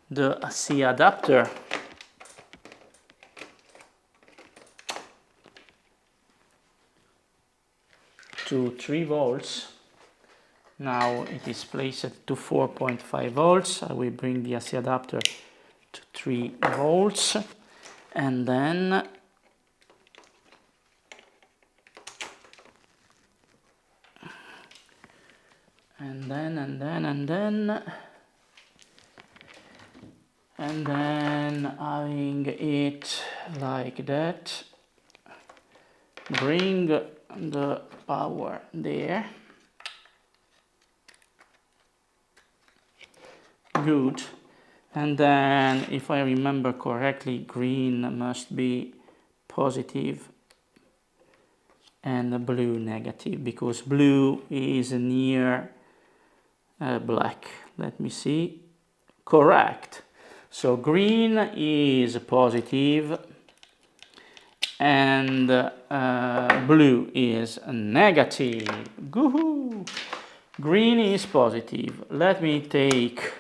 the AC adapter to 3 volts. Now it is placed to 4.5 volts. I will bring the AC adapter to 3 volts, and then having it like that, bring the power there. Good. And then, if I remember correctly, green must be positive and blue negative, because blue is near black. Let me see. Correct. So green is positive and blue is negative. Goohoo! Green is positive. Let me take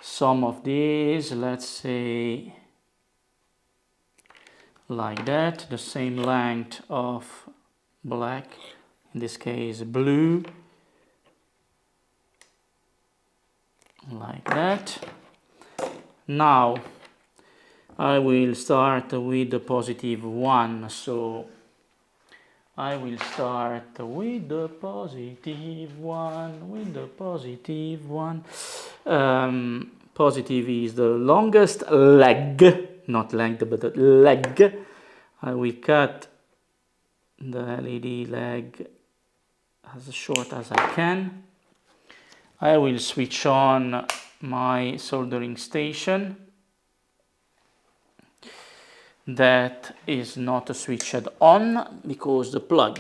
some of these, let's say like that, the same length of black, in this case blue, like that. Now I will start with the positive one, so I will start with the positive one, positive is the longest leg, not length but the leg. I will cut the LED leg as short as I can. I will switch on my soldering station that is not switched on because the plug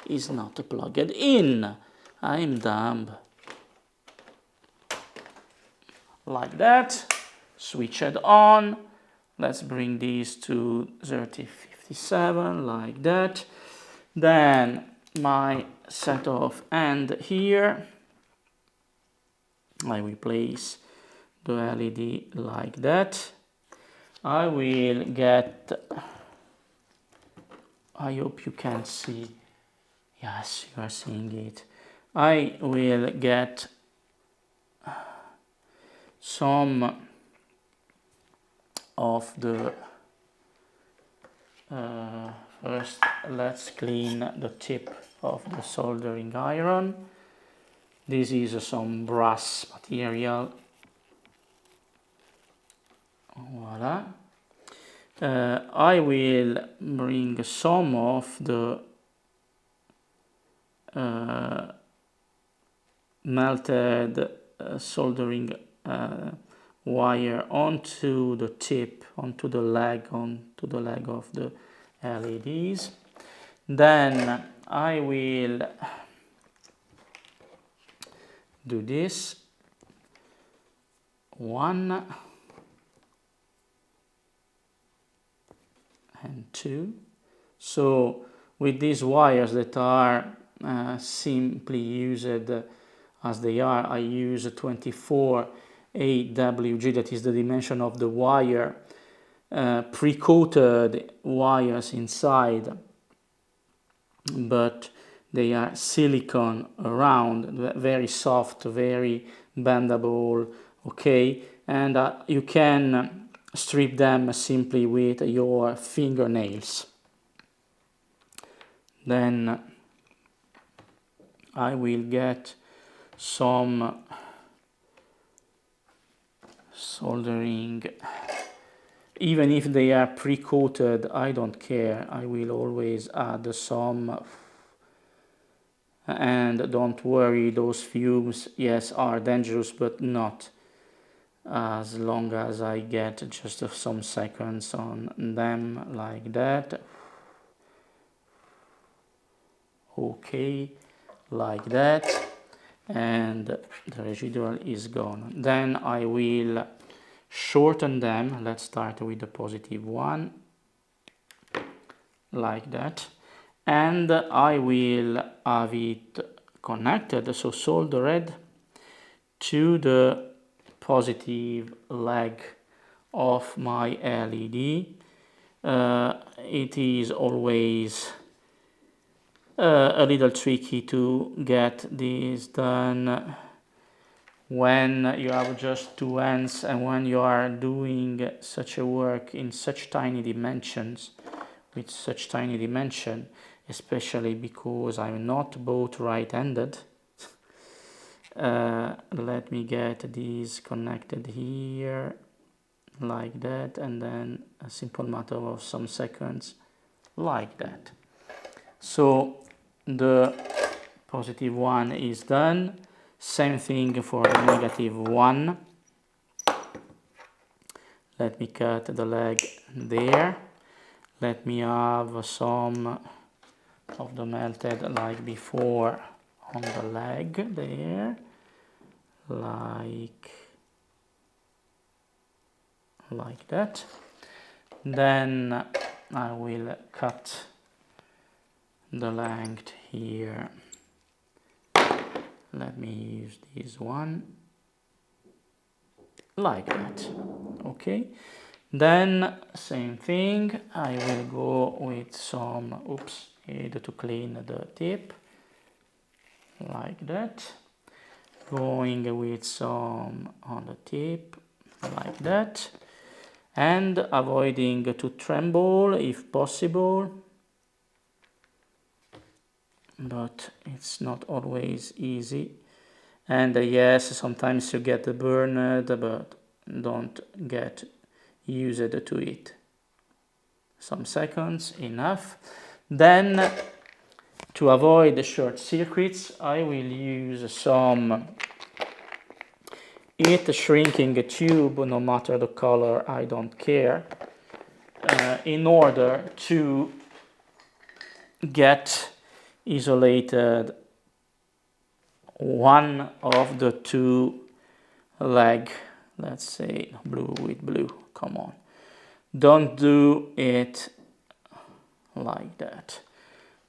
is not plugged in. I'm dumb. Like that, switch it on. Let's bring these to 3057 like that. Then my set of end here, I will place the LED like that. I will get, I hope you can see, yes, you are seeing it. I will get some of the, first let's clean the tip of the soldering iron. This is some brass material. Voila. I will bring some of the melted soldering wire onto the tip, onto the leg of the LEDs. Then I will do this. 1 and 2. So with these wires that are simply used as they are, I use 24 AWG, that is the dimension of the wire, pre-coated wires inside, but they are silicone around, very soft, very bendable, okay, and you can strip them simply with your fingernails. Then I will get some soldering, even if they are pre-coated, I don't care, I will always add some. And don't worry, those fumes, yes, are dangerous, but not as long as I get just some seconds on them like that. Okay, like that, and the residual is gone. Then I will shorten them. Let's start with the positive one, like that, and I will have it connected, so soldered to the positive leg of my LED. It is always a little tricky to get this done when you have just two hands and when you are doing such a work in such tiny dimensions, with such tiny dimension, especially because I'm not both right-handed. Let me get these connected here like that, and then a simple matter of some seconds like that. So the positive one is done. Same thing for the negative one. Let me cut the leg there. Let me have some of the melted like before on the leg there, like that. Then I will cut the length here. Let me use this one like that. Okay, then same thing, I will go with some, oops, need to clean the tip like that, going with some on the tip like that, and avoiding to tremble if possible, but it's not always easy. And yes, sometimes you get burned, but don't get used to it. Some seconds, enough. Then, to avoid the short circuits, I will use some it shrinking a tube, no matter the color, I don't care, in order to get isolated one of the two leg, let's say blue with blue, come on, don't do it like that,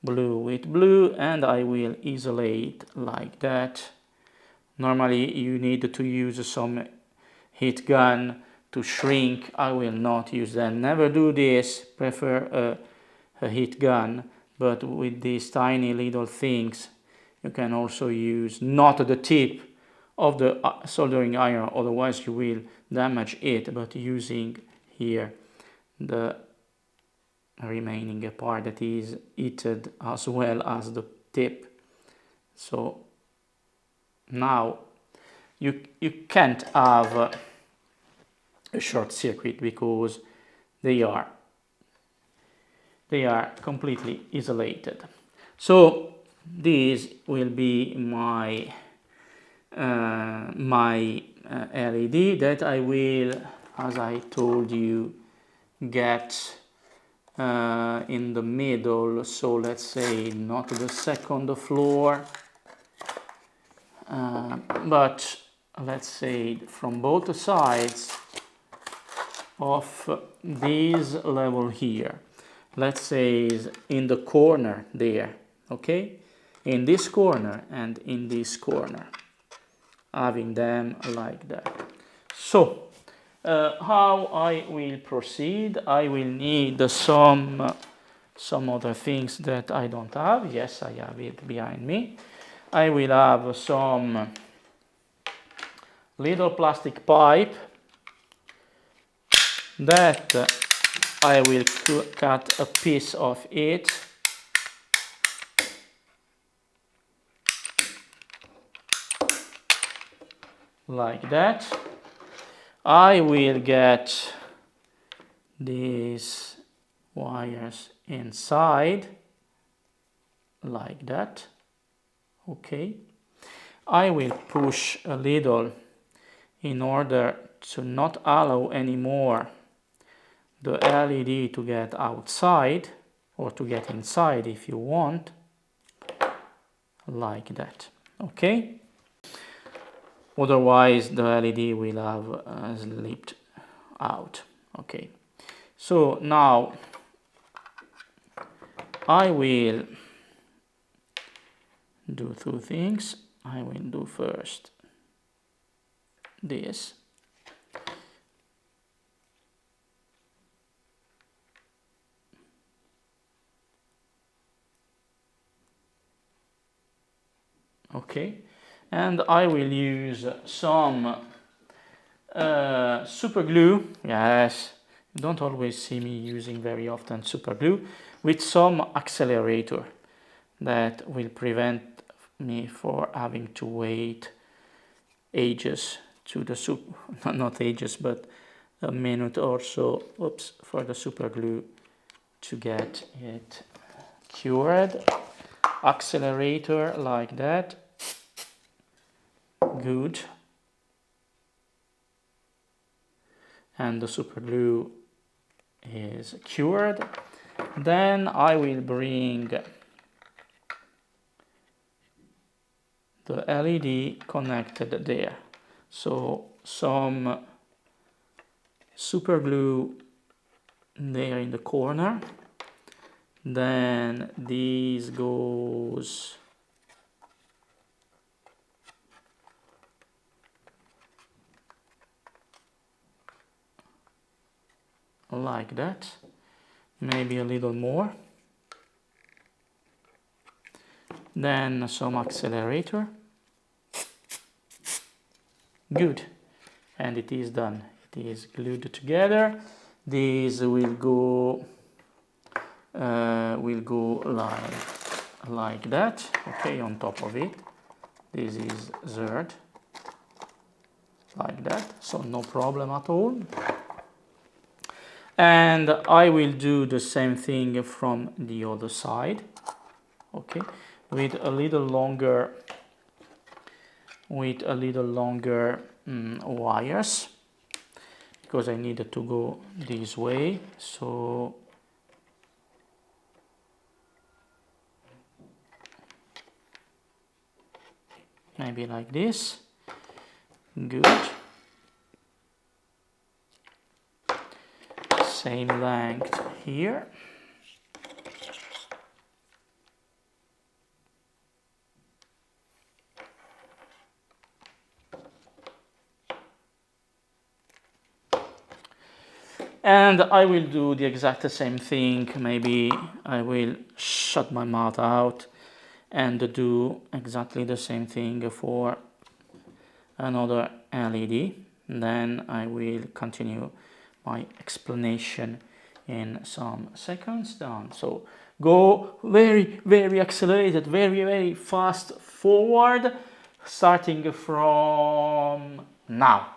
blue with blue, and I will isolate like that. Normally you need to use some heat gun to shrink. I will not use that, never do this, prefer a heat gun, but with these tiny little things you can also use not the tip of the soldering iron, otherwise you will damage it, but using here the remaining part that is heated as well as the tip. So now you can't have a short circuit because they are completely isolated. So this will be my LED that I will, as I told you, get in the middle, so let's say not the second floor, but let's say from both sides of this level here, let's say in the corner there, okay, in this corner and in this corner, having them like that. So how I will proceed, I will need some other things that I don't have. Yes, I have it behind me. I will have some little plastic pipe that I will cut a piece of it like that. I will get these wires inside like that, okay. I will push a little in order to not allow anymore the LED to get outside, or to get inside if you want, like that, okay. Otherwise the LED will have slipped out, okay. So now I will do two things. I will do first this, okay, and I will use some super glue. Yes, you don't always see me using very often super glue, with some accelerator that will prevent me for having to wait ages to the not ages, but a minute or so, oops, for the super glue to get it cured. Accelerator like that, good, and the super glue is cured. Then I will bring the LED connected there, so some super glue there in the corner, then this goes like that, maybe a little more, then some accelerator, good, and it is done, it is glued together. These will go like that, okay, on top of it. This is third like that, so no problem at all. And I will do the same thing from the other side, okay, with a little longer wires, because I needed to go this way. So maybe like this. Good. Same length here. And I will do the exact same thing. Maybe I will shut my mouth out and do exactly the same thing for another LED. Then I will continue my explanation in some seconds down. So go very accelerated, very fast forward, starting from now.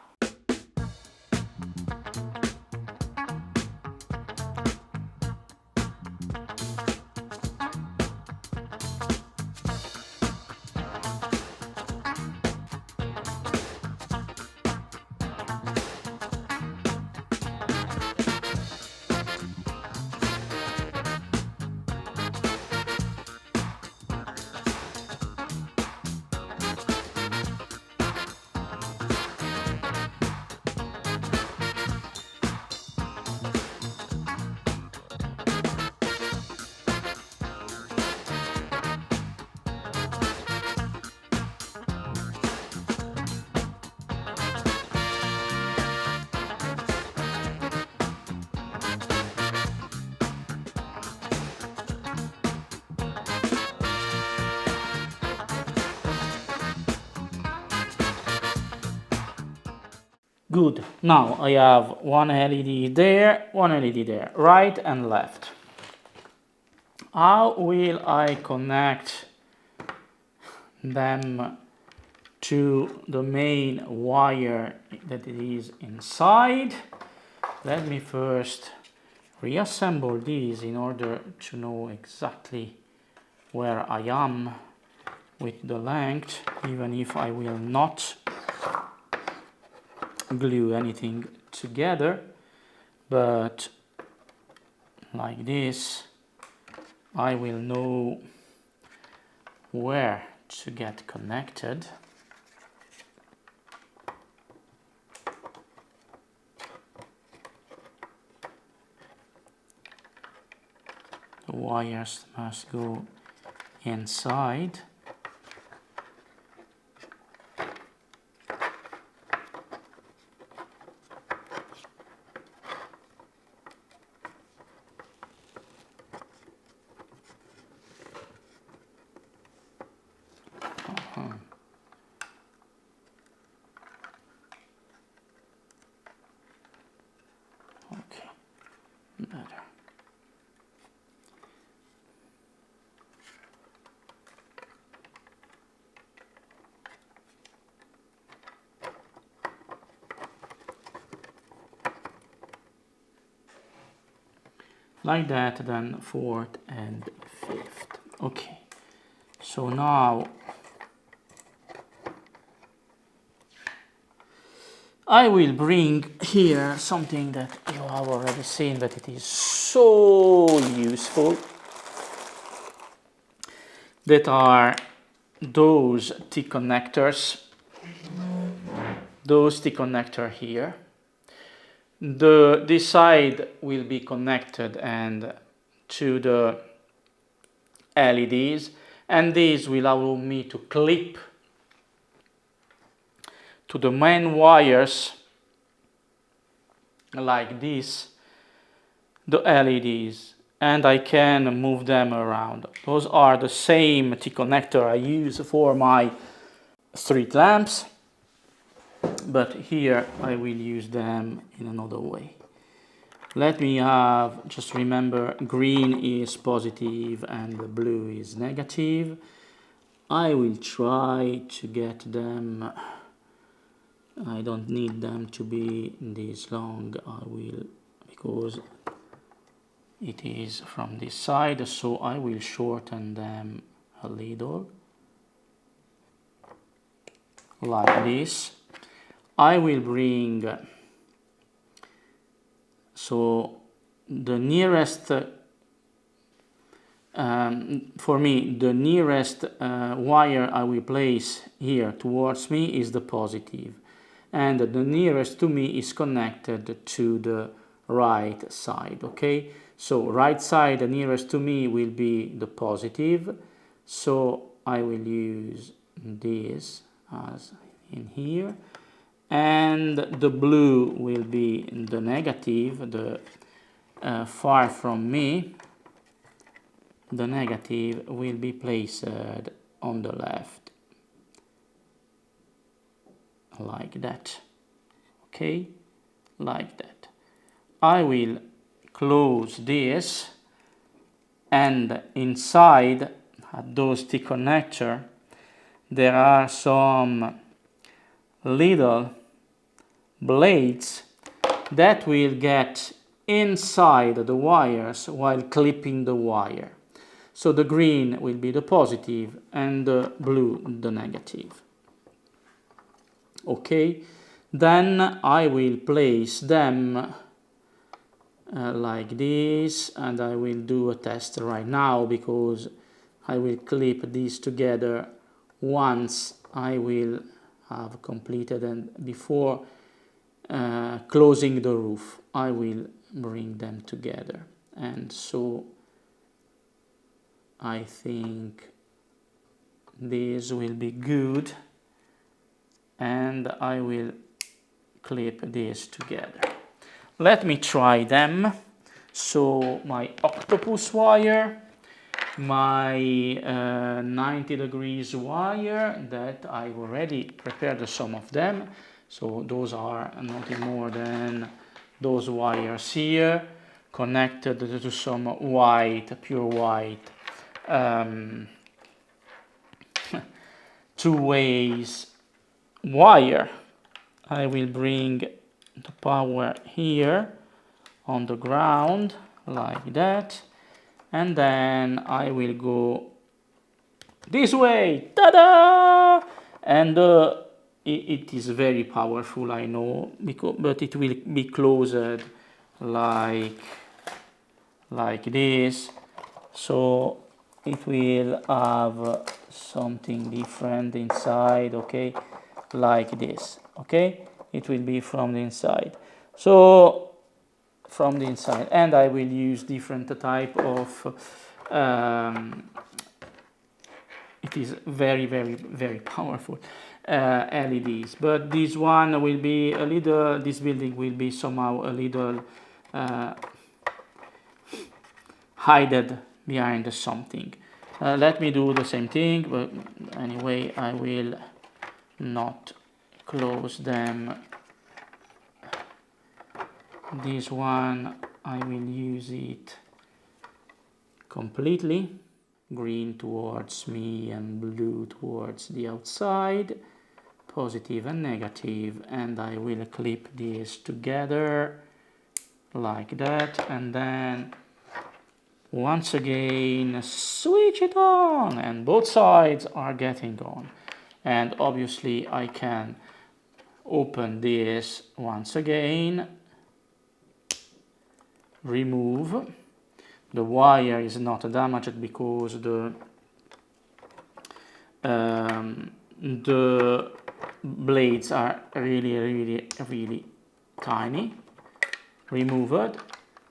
Good. Now I have one LED there, one LED there, right and left. How will I connect them to the main wire that is inside? Let me first reassemble these in order to know exactly where I am with the length, even if I will not glue anything together, but like this I will know where to get connected. The wires must go inside. Okay, better. Like that, then fourth and fifth. Okay, so now I will bring here something that you have already seen, but it is so useful. That are those T-connectors. Those T-connector here. This side will be connected and to the LEDs, and these will allow me to clip to the main wires like this the LEDs, and I can move them around. Those are the same T-connector I use for my street lamps, but here I will use them in another way. Let me have, just remember, green is positive and blue is negative. I will try to get them, I don't need them to be this long, I will, because it is from this side, so I will shorten them a little, like this. I will bring, so the nearest, for me, the nearest wire I will place here towards me is the positive, and the nearest to me is connected to the right side, okay? So right side, the nearest to me will be the positive, so I will use this as in here, and the blue will be the negative, the far from me. The negative will be placed on the left, like that, okay, like that. I will close this, and inside at those T connector there are some little blades that will get inside the wires while clipping the wire. So the green will be the positive and the blue the negative. Okay, then I will place them like this, and I will do a test right now because I will clip these together once I will have completed, and before closing the roof I will bring them together. And so I think this will be good, and I will clip this together. Let me try them. So my octopus wire, my 90 degrees wire that I already prepared some of them. So those are nothing more than those wires here connected to some white, pure white two ways wire. I will bring the power here on the ground like that, and then I will go this way, ta-da! And it is very powerful, I know, because, but it will be closed like this, so it will have something different inside, okay, like this, okay, it will be from the inside, so from the inside, and I will use different type of it is very powerful LEDs, but this one will be a little, this building will be somehow a little hidden behind something. Let me do the same thing, but anyway I will not close them. This one I will use it completely, green towards me and blue towards the outside, positive and negative, and I will clip these together like that, and then once again switch it on, and both sides are getting on. And obviously I can open this once again, remove. The wire is not damaged because the blades are really tiny. Remove it.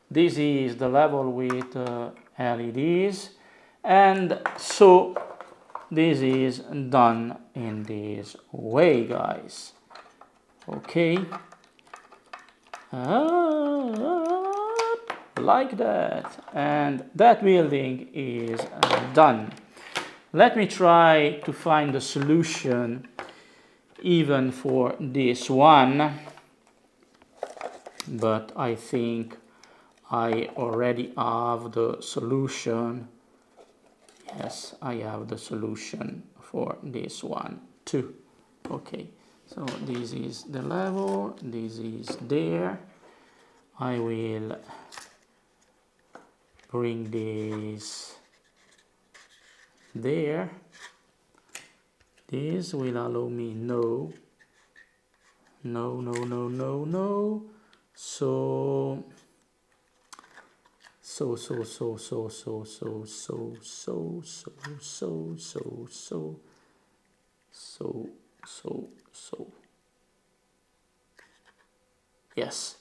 This is the level with LEDs, and so this is done in this way, guys. Okay, like that, and that building is done. Let me try to find a solution even for this one, but I think I already have the solution. Yes, I have the solution for this one too. Okay, so this is the level, this is there. I will bring this there. This will allow me no No, no, no, no, no. So so so so so so so so so so so so so so. Yes,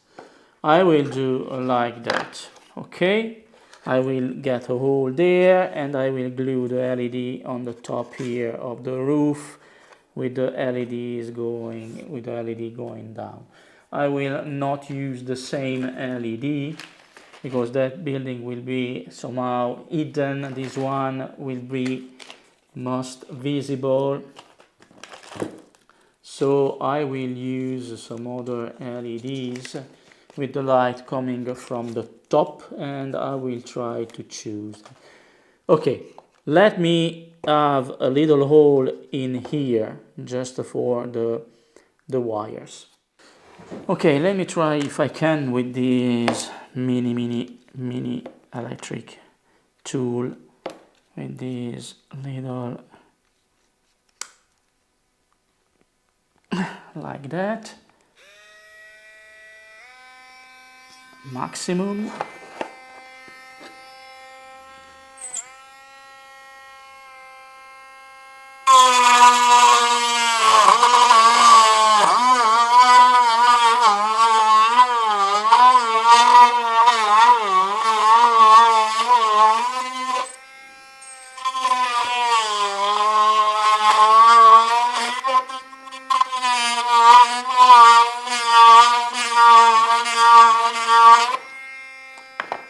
I will do like that. Okay, I will get a hole there and I will glue the LED on the top here of the roof with the LED going down. I will not use the same LED because that building will be somehow hidden. This one will be most visible. So I will use some other LEDs with the light coming from the top, and I will try to choose. Okay, let me have a little hole in here just for the wires. Okay, let me try if I can with this mini electric tool with this little, like that, maximum.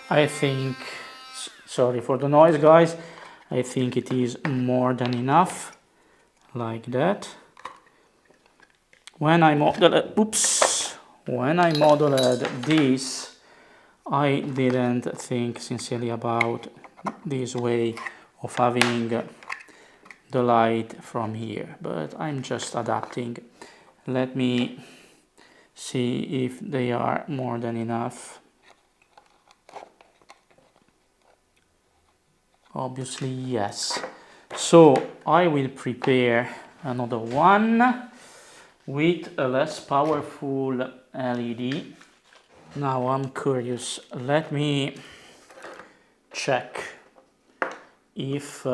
I think, sorry for the noise guys, I think it is more than enough, like that. When I modeled this, I didn't think sincerely about this way of having the light from here, but I'm just adapting. Let me see if they are more than enough. Obviously yes. So I will prepare another one with a less powerful LED. Now I'm curious, let me check if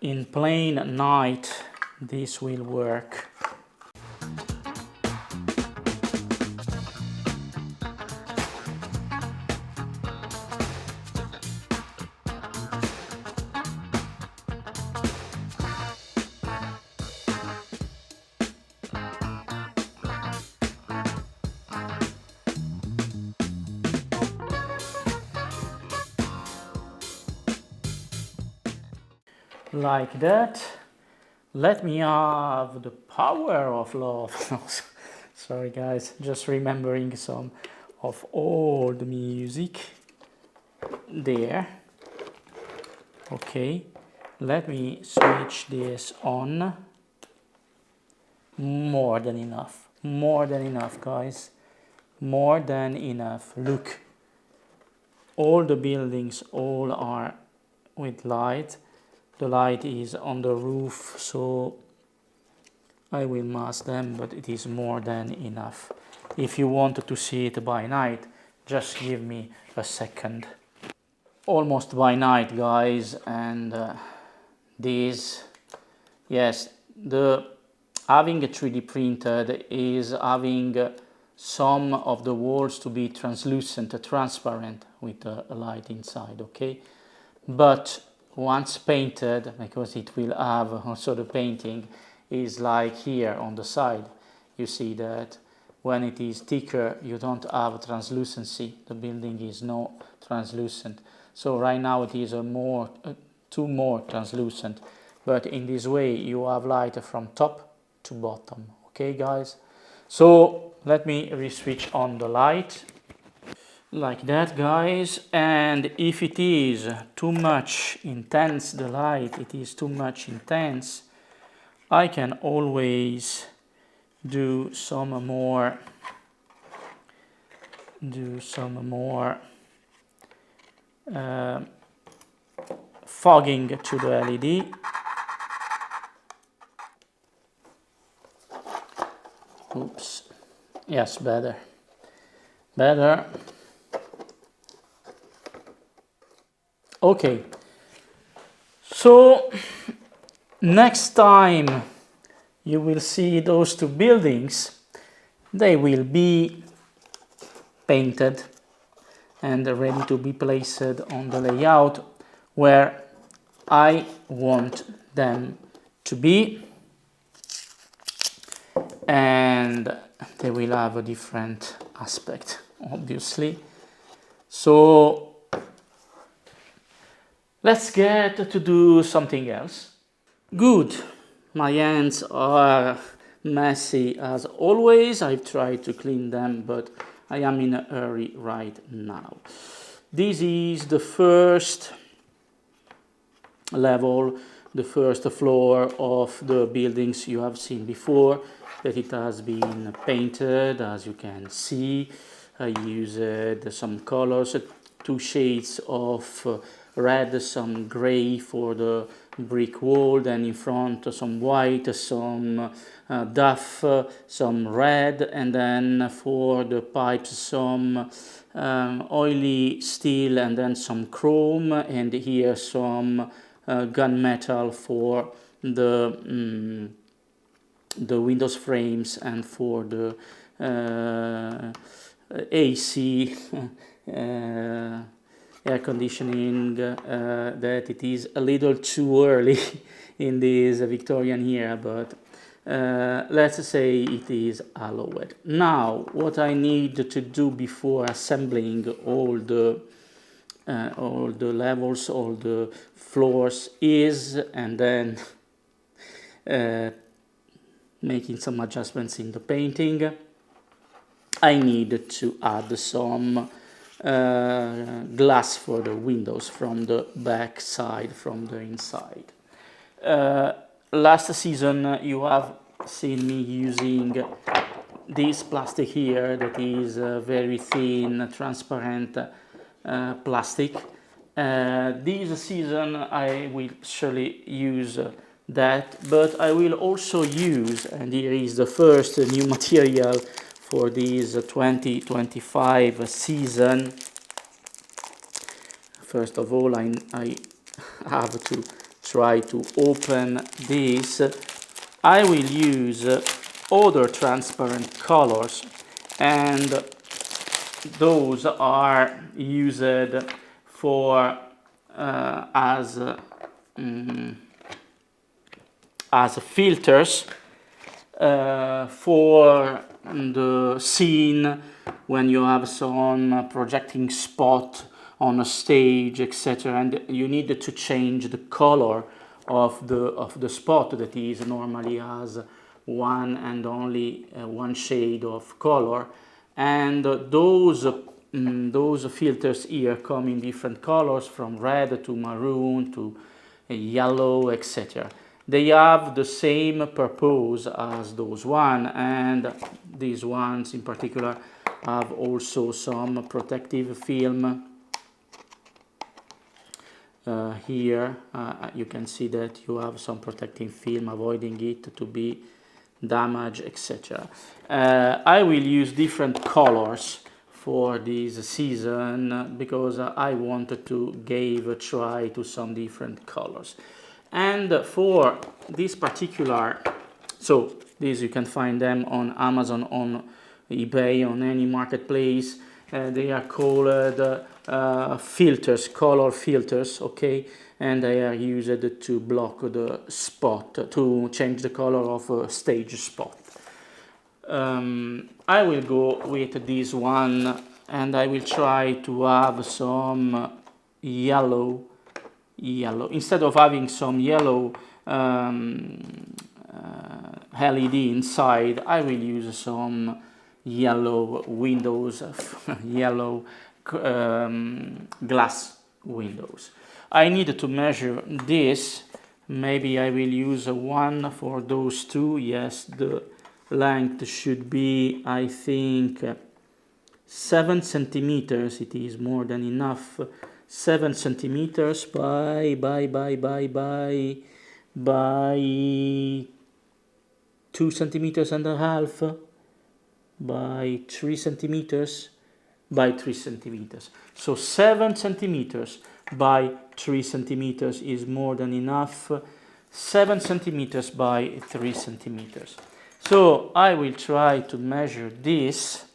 in plain night this will work. Like that. Let me have the power of love. Sorry guys, just remembering some of old music there. Okay, let me switch this on. More than enough guys, more than enough. Look, all the buildings all are with light. The light is on the roof, so I will mask them, but it is more than enough. If you wanted to see it by night, just give me a second. Almost by night guys, and this, yes, the having a 3D printed is having some of the walls to be translucent, transparent with a light inside, okay? But once painted, because it will have also the painting is like here on the side, you see that when it is thicker you don't have translucency, the building is not translucent. So right now it is too more translucent, but in this way you have light from top to bottom. Okay guys, so let me re-switch on the light like that guys, and if it is too much intense, the light, it is too much intense, I can always do some more fogging to the LED. Oops. Yes, better. Better. Okay. So next time you will see those two buildings, they will be painted and ready to be placed on the layout where I want them to be, and they will have a different aspect, obviously. So let's get to do something else. Good. My hands are messy as always. I've tried to clean them, but I am in a hurry right now. This is the first level, the first floor of the buildings you have seen before, that it has been painted, as you can see. I used some colors, two shades of red, some gray for the brick wall, then in front some white, some duff, some red, and then for the pipes some oily steel, and then some chrome, and here some gunmetal for the windows frames and for the AC air conditioning, that it is a little too early in this Victorian era, but let's say it is allowed. Now, what I need to do before assembling all the levels, all the floors is, and then making some adjustments in the painting, I need to add some glass for the windows from the back side, from the inside. Last season you have seen me using this plastic here, that is very thin, transparent plastic. This season I will surely use that, but I will also use, and here is the first new material for this 2025 season. First of all, I have to try to open this. I will use other transparent colors, and those are used for as filters for the scene when you have some projecting spot on a stage, etc., and you need to change the color of the spot that is normally has one and only one shade of color, and those filters here come in different colors, from red to maroon to yellow, etc. They have the same purpose as those one, and these ones in particular have also some protective film. Here you can see that you have some protective film, avoiding it to be damaged, etc. I will use different colors for this season because I wanted to give a try to some different colors. And for this particular, so these you can find them on Amazon, on eBay, on any marketplace. They are called filters, color filters, okay, and they are used to block the spot, to change the color of a stage spot. I will go with this one, and I will try to have some yellow, instead of having some yellow LED inside, I will use some yellow windows, yellow glass windows. I need to measure this. Maybe I will use one for those two. Yes, the length should be, I think, 7 centimeters. It is more than enough. 7 centimeters by 2 centimeters and a half. by 3 centimeters by 3 centimeters. So 7 centimeters by 3 centimeters is more than enough. 7 centimeters by 3 centimeters. So I will try to measure this.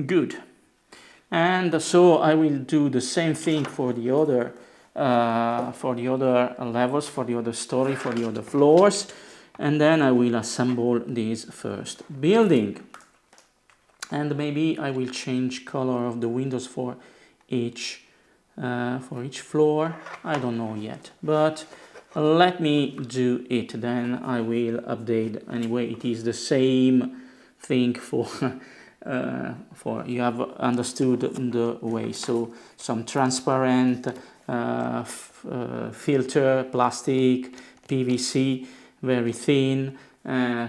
Good. And so I will do the same thing for the other levels, for the other story, for the other floors, and then I will assemble this first building. And maybe I will change color of the windows for each floor. I don't know yet, but let me do it. Then I will update. Anyway, it is the same thing for. You have understood the way. So some transparent filter, plastic, PVC, very thin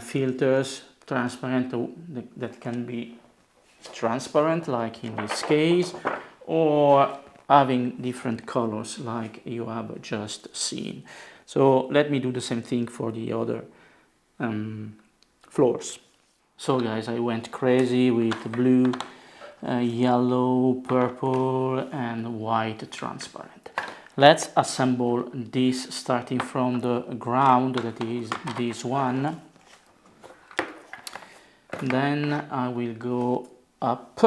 filters, transparent that can be transparent like in this case, or having different colors like you have just seen. So let me do the same thing for the other floors. So guys, I went crazy with blue, yellow, purple and white transparent. Let's assemble this starting from the ground, that is this one. Then I will go up.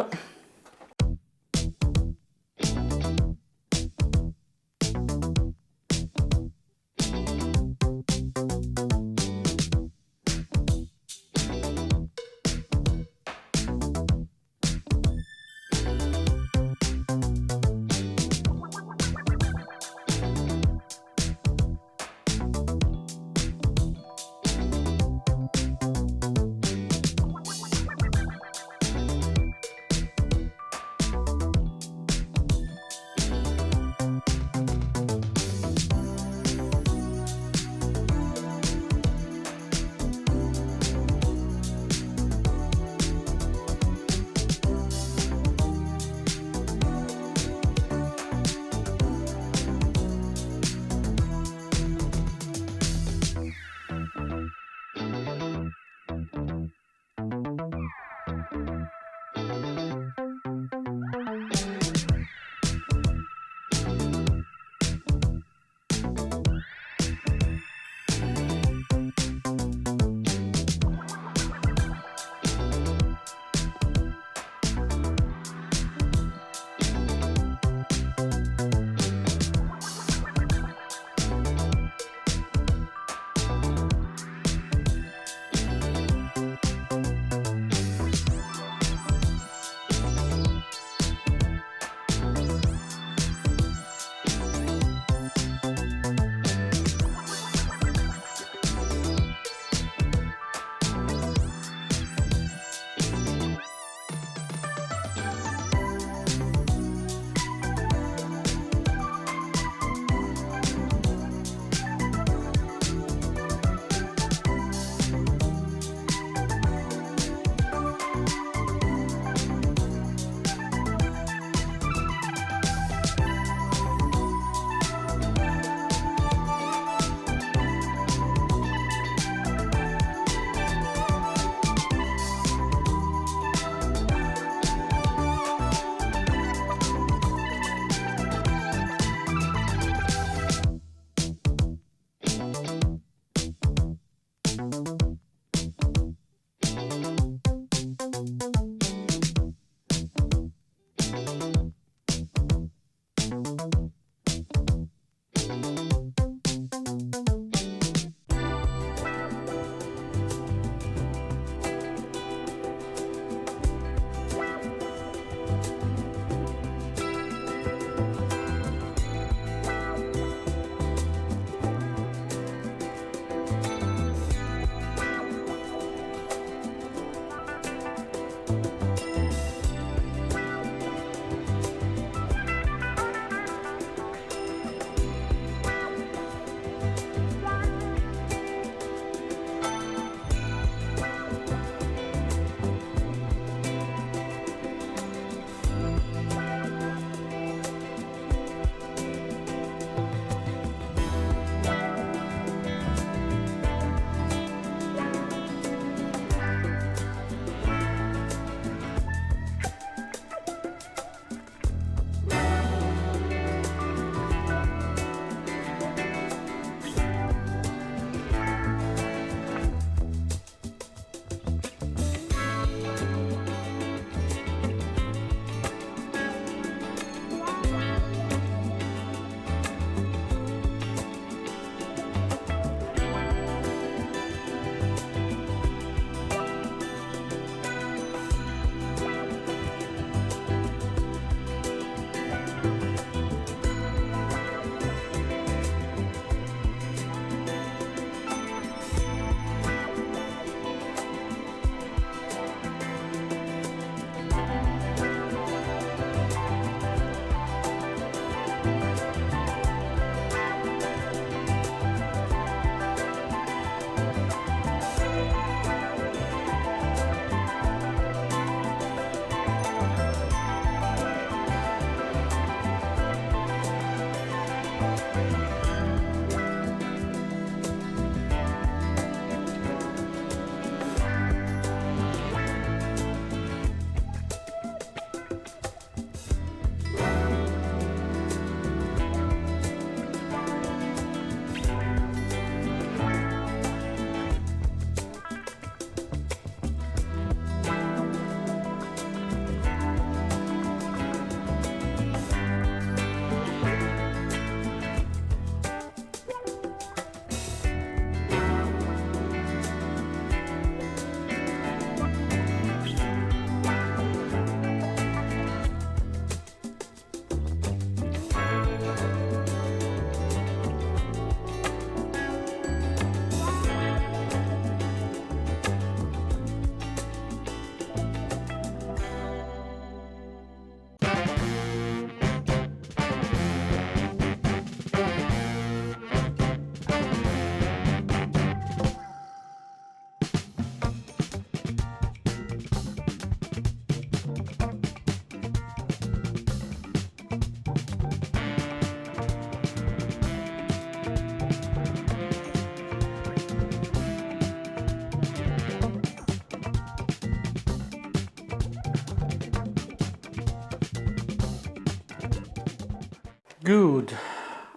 Good.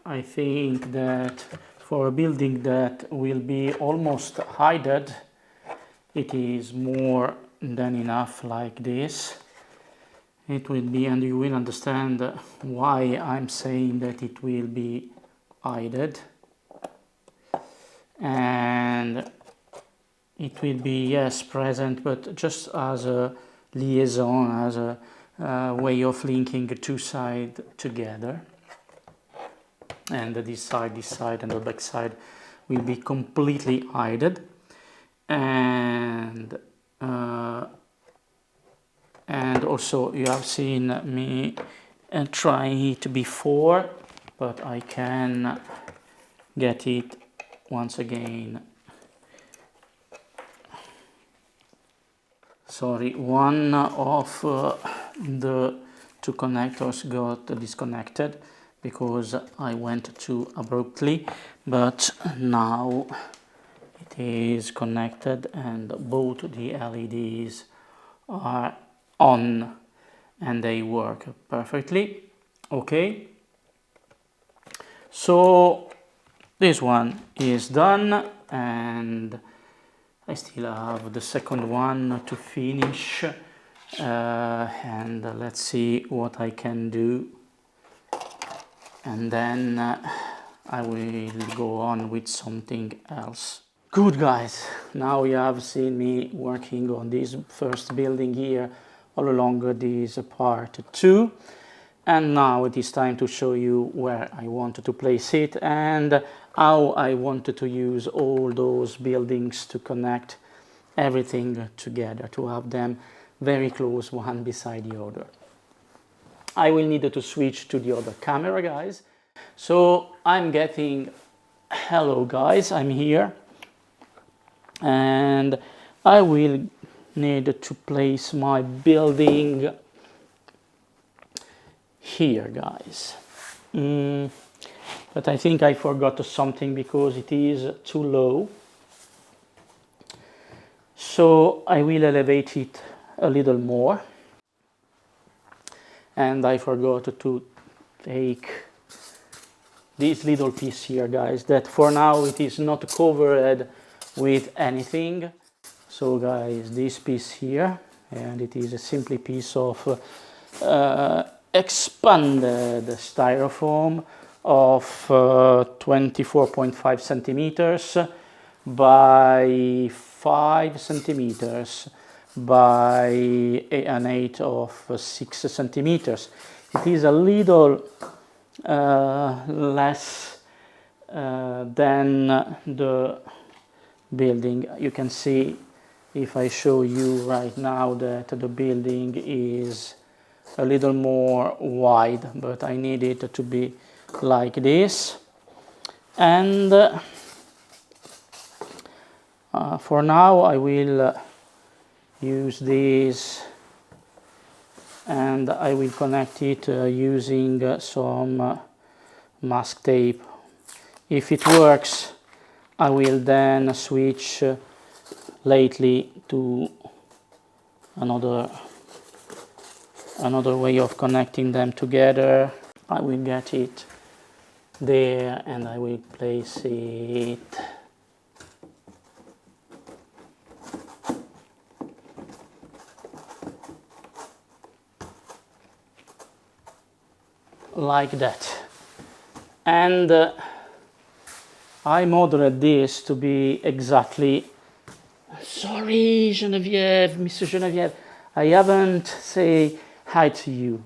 I think that for a building that will be almost hidden, it is more than enough like this. It will be, and you will understand why I'm saying that it will be hidden. And it will be, yes, present, but just as a liaison, as a way of linking two sides together. And this side, and the back side will be completely hidden. And also you have seen me try it before, but I can get it once again. Sorry, one of the two connectors got disconnected because I went too abruptly, but now it is connected and both the LEDs are on and they work perfectly. Okay, so this one is done, and I still have the second one to finish, and let's see what I can do, and then I will go on with something else. Good guys, now you have seen me working on this first building here all along this part 2, and now it is time to show you where I wanted to place it and how I wanted to use all those buildings to connect everything together, to have them very close one beside the other. I will need to switch to the other camera, guys. So I'm getting, hello guys, I'm here, and I will need to place my building here, guys. But I think I forgot something because it is too low. So I will elevate it a little more. And I forgot to take this little piece here, guys, that for now it is not covered with anything. So guys, this piece here, and it is a simply piece of expanded styrofoam of 24.5 centimeters by 5 centimeters by an height of 6 centimeters. It is a little less than the building. You can see if I show you right now that the building is a little more wide, but I need it to be like this. And for now I will use this, and I will connect it using some mask tape. If it works, I will then switch lately to another way of connecting them together. I will get it there and I will place it like that. And I modeled this to be exactly, sorry Geneviève, Mr. Geneviève, I haven't say hi to you.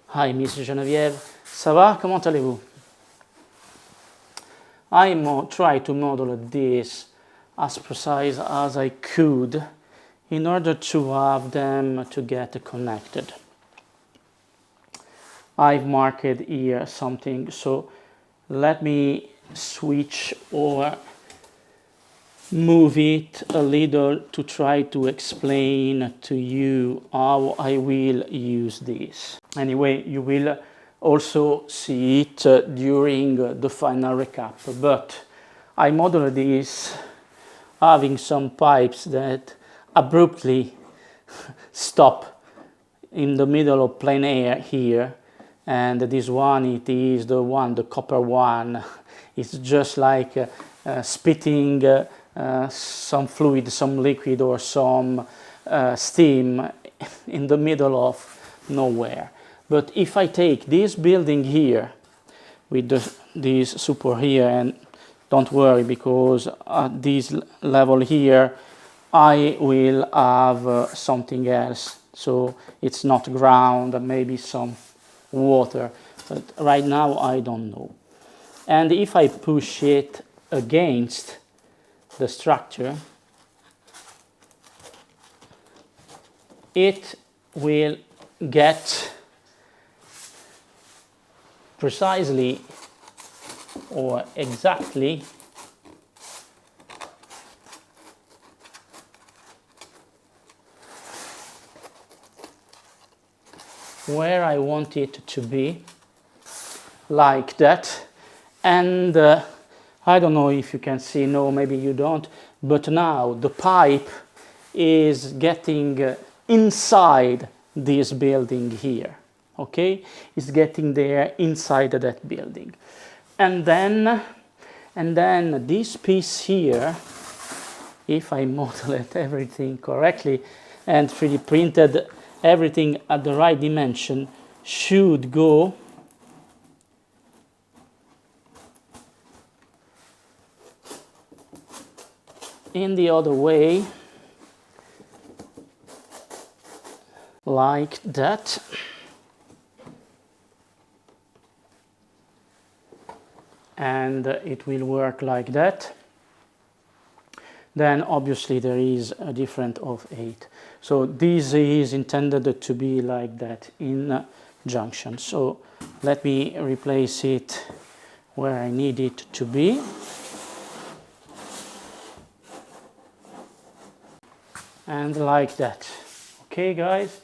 Hi Miss Geneviève, ça va, comment allez-vous? I try to model this as precise as I could in order to have them to get connected. I've marked here something, so let me switch or move it a little to try to explain to you how I will use this. Anyway, you will also see it during the final recap, but I modeled this having some pipes that abruptly stop in the middle of plein air here, and this one, it is the one, the copper one. It's just like spitting some fluid, some liquid or some steam in the middle of nowhere. But if I take this building here with this super here, and don't worry, because at this level here I will have something else, so it's not ground, maybe some water, but right now I don't know. And if I push it against the structure, it will get precisely or exactly where I want it to be, like that. And I don't know if you can see, no, maybe you don't, but now the pipe is getting inside this building here, okay? It's getting there inside that building. And then this piece here, if I model it everything correctly and 3D printed everything at the right dimension, should go in the other way, like that. And it will work like that. Then obviously there is a difference of 8. So this is intended to be like that in junction. So let me replace it where I need it to be. And like that. Okay, guys?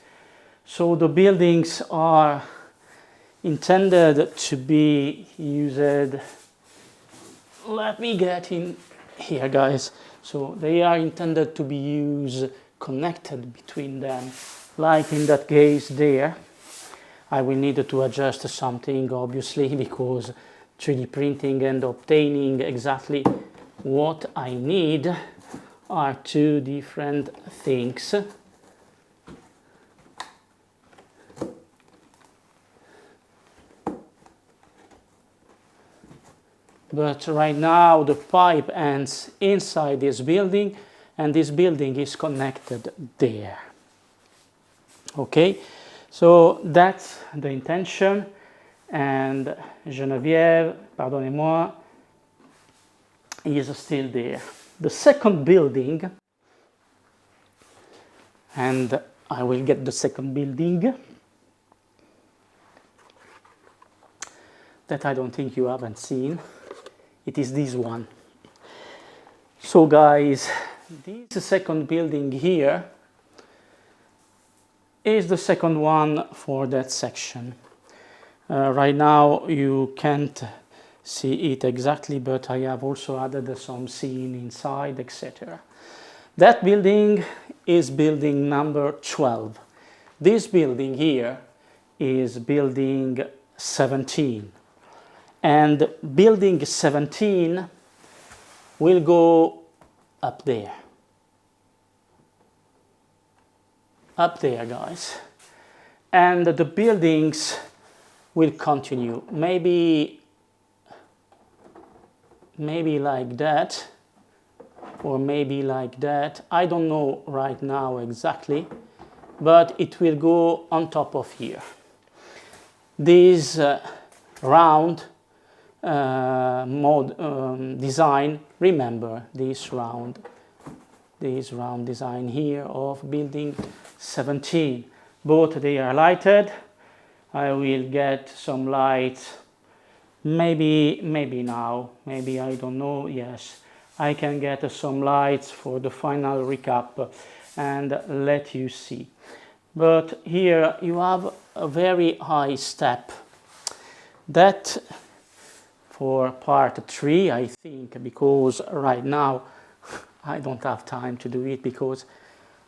So the buildings are intended to be used. Let me get in here, guys. So they are intended to be used connected between them, like in that case there. I will need to adjust something, obviously, because 3D printing and obtaining exactly what I need are two different things. But right now the pipe ends inside this building and this building is connected there. Okay, so that's the intention, and Geneviève, pardonnez-moi, is still there. The second building, and I will get the second building that I don't think you haven't seen. It is this one. So guys, this second building here is the second one for that section. Right now you can't see it exactly, but I have also added some scene inside, etc. That building is building number 12. This building here is building 17. And building 17 will go up there. Up there, guys. And the buildings will continue. Maybe like that, or maybe like that. I don't know right now exactly, but it will go on top of here. This round design, remember this round design here of building 17. Both they are lighted. I will get some lights, maybe now, maybe I don't know. Yes, I can get some lights for the final recap and let you see. But here you have a very high step. That for part 3, I think, because right now I don't have time to do it because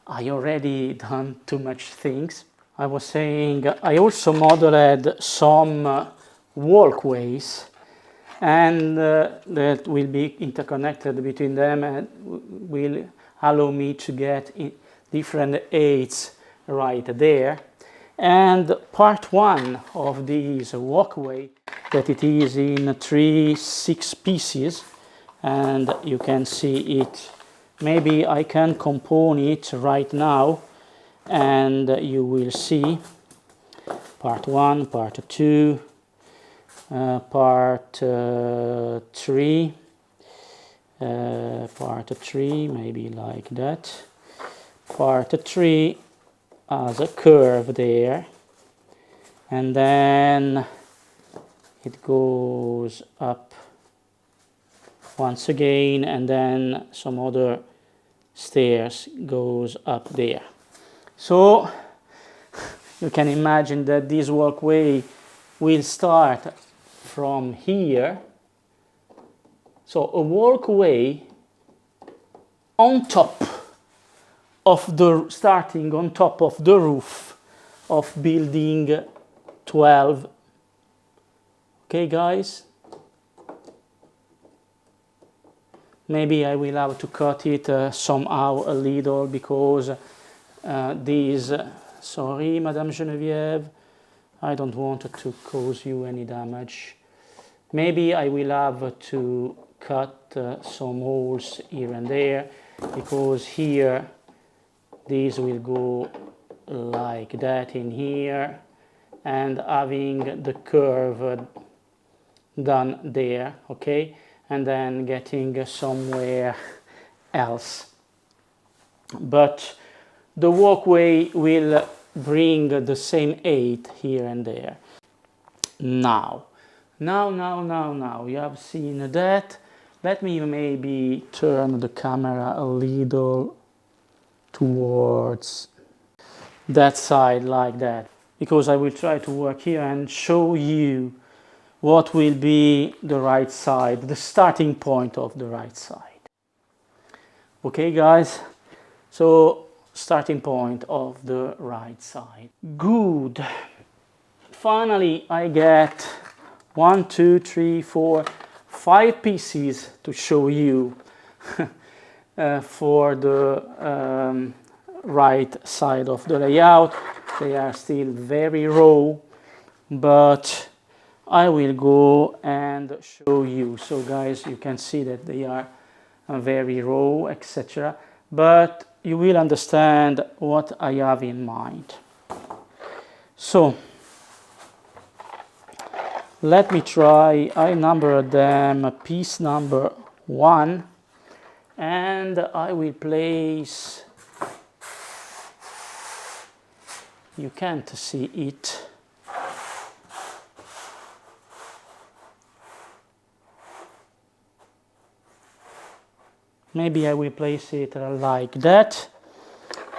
I already done too much things. I was saying I also modeled some walkways, and that will be interconnected between them and will allow me to get different aids right there. And part one of this walkway, that it is in 6 pieces, and you can see it. Maybe I can compone it right now, and you will see part 1, part 2, part 3, part 3, maybe like that. Part 3 has a curve there, and then it goes up once again, and then some other stairs goes up there. So you can imagine that this walkway will start from here. So a walkway on top of the, starting on top of the roof of building 12. Okay, guys? Maybe I will have to cut it somehow a little, because these, sorry, Madame Geneviève, I don't want to cause you any damage. Maybe I will have to cut some holes here and there, because here these will go like that in here, and having the curve done there, okay, and then getting somewhere else. But the walkway will bring the same height here and there. Now, you have seen that. Let me maybe turn the camera a little towards that side like that, because I will try to work here and show you what will be the right side, the starting point of the right side. Okay, guys, so starting point of the right side. Good. Finally, I get 1, 2, 3, 4, 5 pieces to show you for the right side of the layout. They are still very raw, but I will go and show you. So guys, you can see that they are very raw, etc. But you will understand what I have in mind. So let me try. I numbered them piece number 1, and I will place, you can't see it, maybe I will place it like that.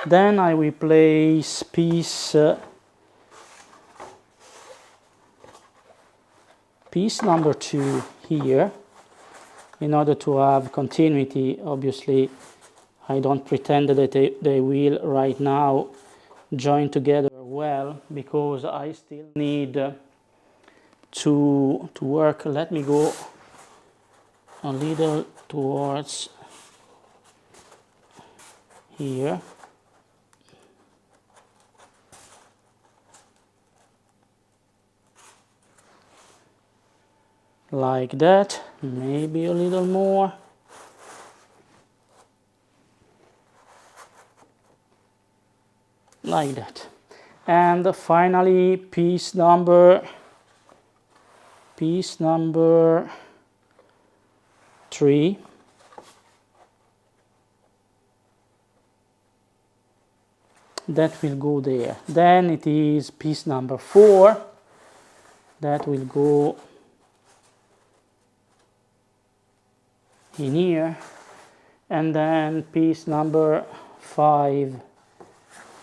Then I will place piece number 2 here, in order to have continuity. Obviously, I don't pretend that they will right now join together well, because I still need to work. Let me go a little towards here. Like that, maybe a little more. Like that. And finally, piece number 3. That will go there. Then it is piece number 4 that will go in here, and then piece number 5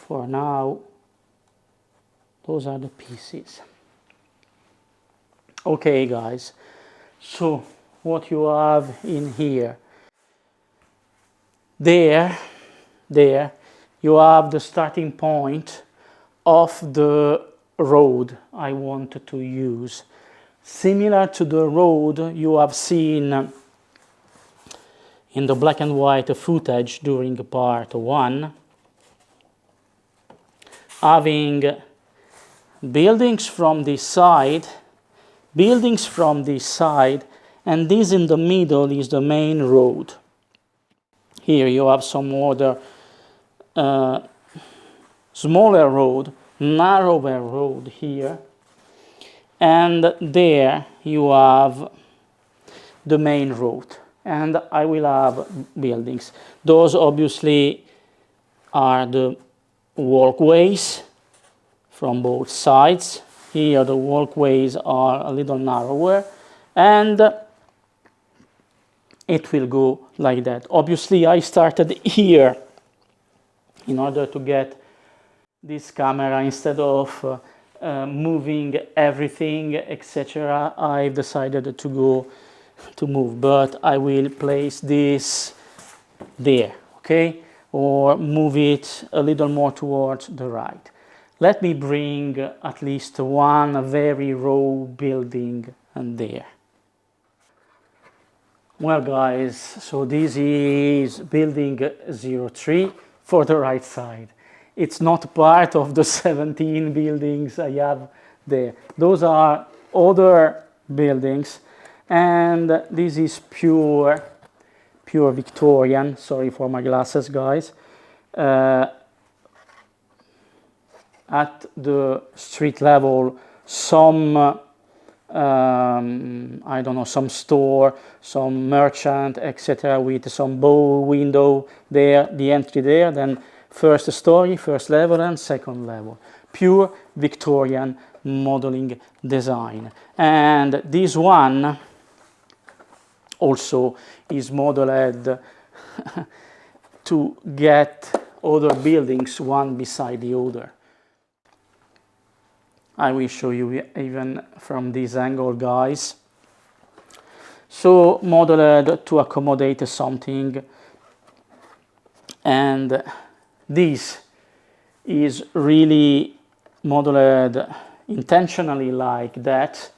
for now. Those are the pieces. Okay, guys, so what you have in here, there you have the starting point of the road I wanted to use. Similar to the road you have seen in the black and white footage during part 1, having buildings from this side, and this in the middle is the main road. Here you have some other smaller road, narrower road here, and there you have the main road, and I will have buildings. Those obviously are the walkways from both sides. Here the walkways are a little narrower, and it will go like that. Obviously I started here in order to get this camera. Instead of moving everything, etc., I've decided to move, but I will place this there, okay, or move it a little more towards the right. Let me bring at least one very raw building there. Well guys, so this is building 03 for the right side. It's not part of the 17 buildings I have there. Those are other buildings, and this is pure Victorian. Sorry for my glasses, guys. At the street level, some I don't know, some store, some merchant, etc., with some bow window there, the entry there, then first story, first level, and second level. Pure Victorian modeling design. And this one also is modeled to get other buildings one beside the other. I will show you even from this angle, guys. So modeled to accommodate something, and this is really modeled intentionally like that,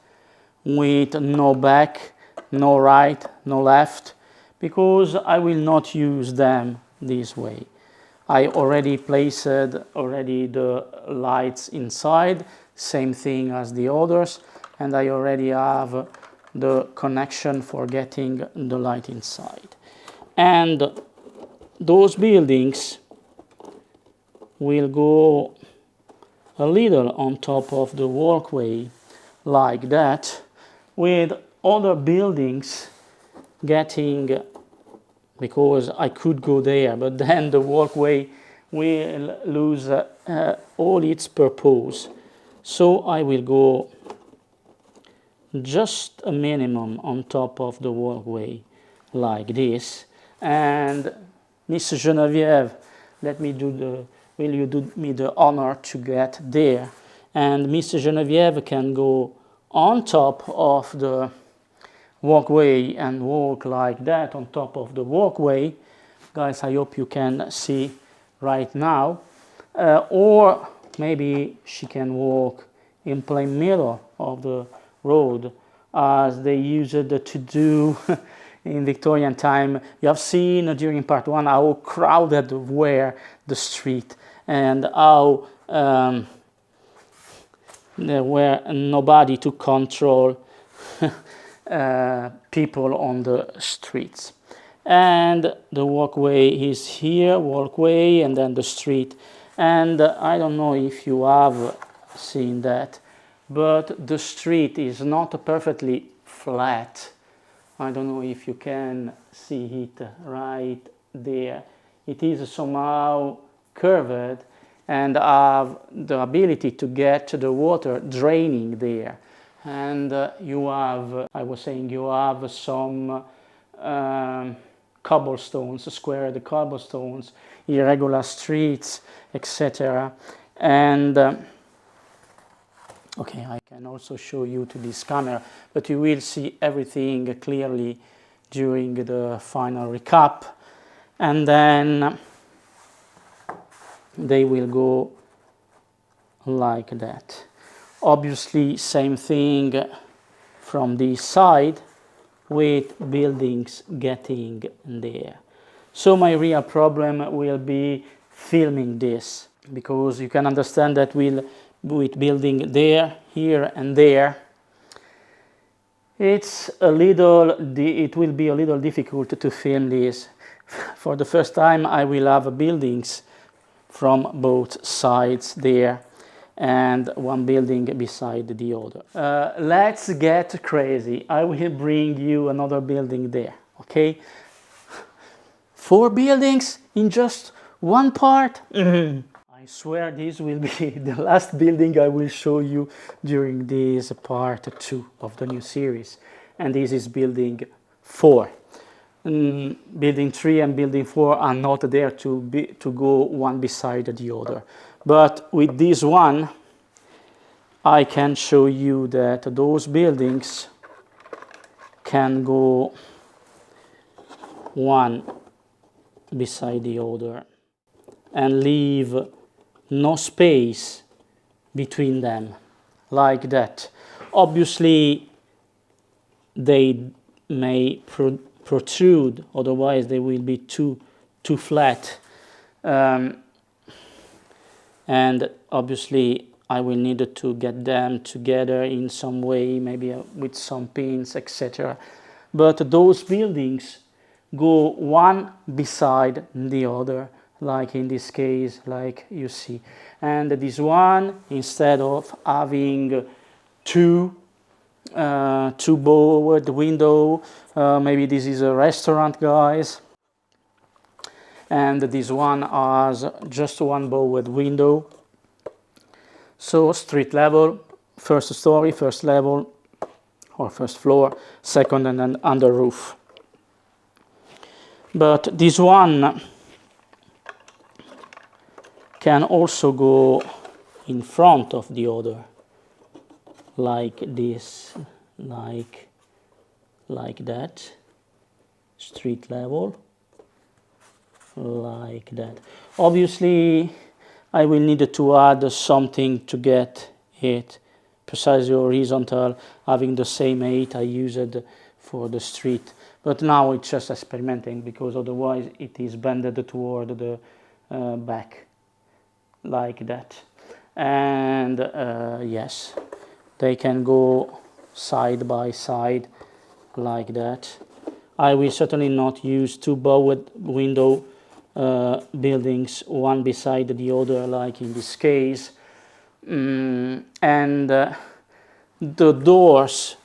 with no back, no right, no left, because I will not use them this way. I already placed the lights inside, same thing as the others, and I already have the connection for getting the light inside. And those buildings will go a little on top of the walkway like that, with other buildings getting, because I could go there, but then the walkway will lose all its purpose. So I will go just a minimum on top of the walkway like this. And Miss Geneviève, will you do me the honor to get there? And Miss Geneviève can go on top of the walkway and walk like that on top of the walkway. Guys, I hope you can see right now. Or maybe she can walk in plain middle of the road, as they used to do in Victorian time. You have seen during part 1 how crowded were the street, and how there were nobody to control people on the streets. And the walkway is here, walkway, and then the street. And I don't know if you have seen that, but the street is not perfectly flat. I don't know if you can see it right there. It is somehow curved and have the ability to get the water draining there. And you have, I was saying, you have some cobblestones, squared cobblestones, irregular streets, etc. And okay, I can also show you to this camera, but you will see everything clearly during the final recap. And then they will go like that. Obviously, same thing from this side with buildings getting there. So my real problem will be filming this, because you can understand that with building there, here and there, it will be a little difficult to film this. For the first time I will have buildings from both sides there and one building beside the other. Let's get crazy. I will bring you another building there, okay? 4 buildings in just one part? I swear this will be the last building I will show you during this part 2 of the new series. And this is building 4. Building 3 and building 4 are not there to go one beside the other. But with this one, I can show you that those buildings can go one beside the other and leave no space between them, like that. Obviously, they may protrude, otherwise they will be too flat. And obviously I will need to get them together in some way, maybe with some pins, etc. But those buildings go one beside the other, like in this case, like you see. And this one, instead of having two bowed window, maybe this is a restaurant, guys, and this one has just one bowed window. So street level, first story, first level, or first floor, second, and then under roof. But this one can also go in front of the other, like this, like that, street level, like that. Obviously I will need to add something to get it precisely horizontal, having the same height I used for the street. But now it's just experimenting, because otherwise it is bended toward the back, like that. And yes, they can go side by side, like that. I will certainly not use two bowed window buildings, one beside the other, like in this case. And the doors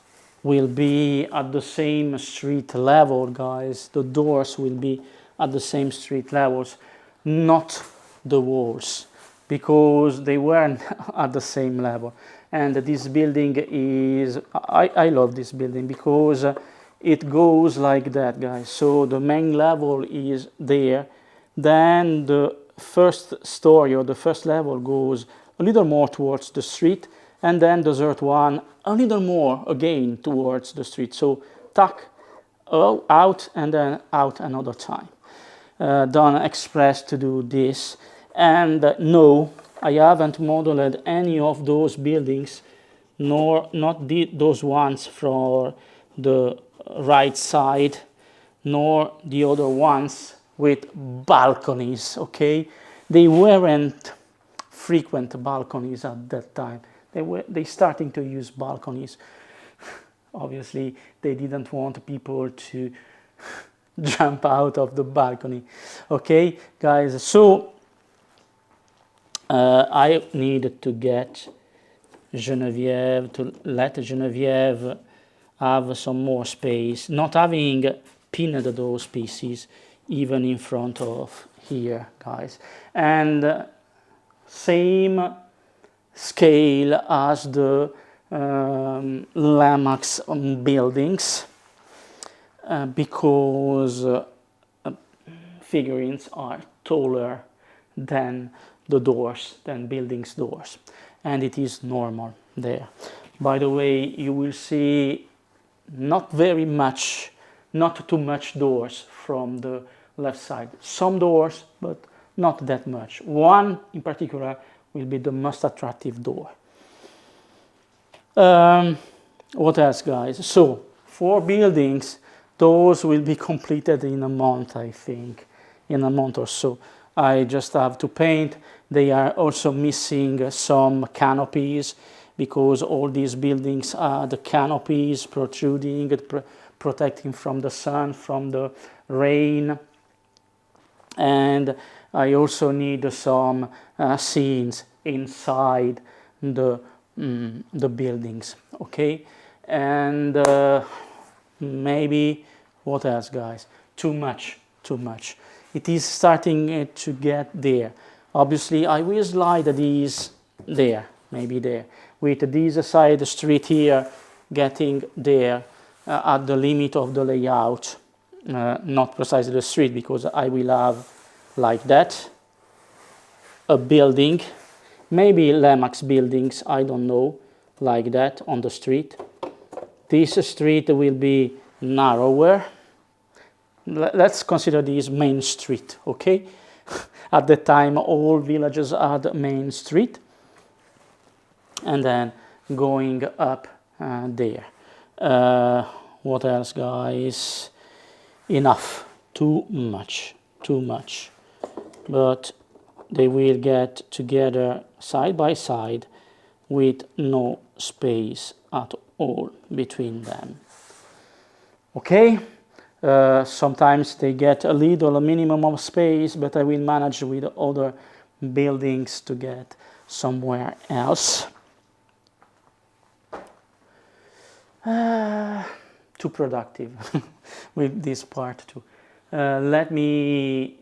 will be at the same street level, guys. The doors will be at the same street levels, not the walls, because they weren't at the same level. And this building is, I love this building because it goes like that, guys. So the main level is there, then the first story or the first level goes a little more towards the street, and then the third one a little more again towards the street. So tuck out and then out another time. Done express to do this. And no, I haven't modeled any of those buildings, nor not those ones for the right side, nor the other ones with balconies, okay? They weren't frequent balconies at that time. They starting to use balconies. Obviously, they didn't want people to jump out of the balcony. Okay, guys, so I needed to get Geneviève, to let Geneviève have some more space, not having pinned those pieces even in front of here, guys. And same scale as the Lemax buildings, because figurines are taller than the doors, than buildings doors, and it is normal there. By the way, you will see not very much, not too much doors from the left side. Some doors, but not that much. One in particular will be the most attractive door. What else, guys? So 4 buildings, those will be completed in a month, I think, in a month or so. I just have to paint. They are also missing some canopies, because all these buildings are the canopies protruding, protecting from the sun, from the rain. And I also need some scenes inside the buildings, okay? And maybe, what else, guys? Too much. It is starting to get there. Obviously, I will slide these there, maybe there, with this side street here getting there at the limit of the layout, not precisely the street, because I will have like that a building, maybe Lemax buildings, I don't know, like that on the street. This street will be narrower. Let's consider this main street, okay? At the time, all villages had main street, and then going up there. What else, guys? Enough. Too much. But they will get together side by side with no space at all between them. Okay? Sometimes they get a minimum of space, but I will manage with other buildings to get somewhere else. Too productive with this part too. Let me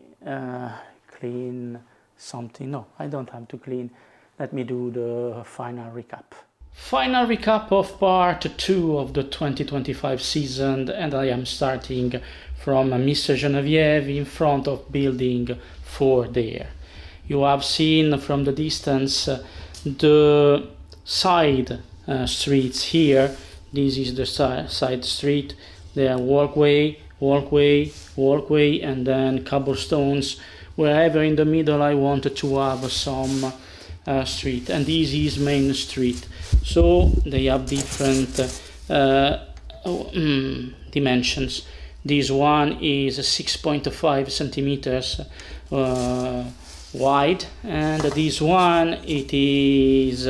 clean something. No, I don't have to clean. Let me do the final recap. Final recap of part 2 of the 2025 season, and I am starting from Mr. Genevieve in front of building 4 there. You have seen from the distance the side streets here. This is the side street. There are walkway, and then cobblestones. Wherever in the middle I wanted to have some street, and this is main street. So they have different dimensions. This one is 6.5 centimeters wide, and this one it is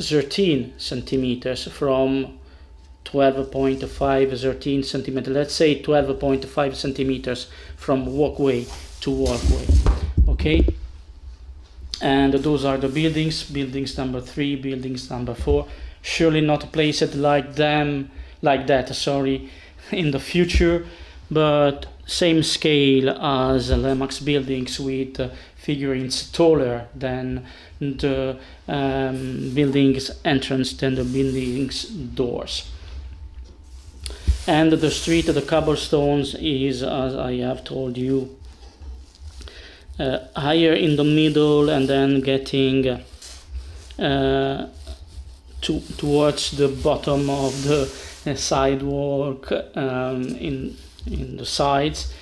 13 centimeters from 13 centimeters. Let's say 12.5 centimeters from walkway to walkway. Okay. And those are the buildings number 3, buildings number 4. Surely not placed like that, sorry, in the future, but same scale as Lemax buildings, with figurines taller than the building's entrance, than the building's doors. And the street, the cobblestones, is, as I have told you, higher in the middle, and then getting towards the bottom of the sidewalk in the sides.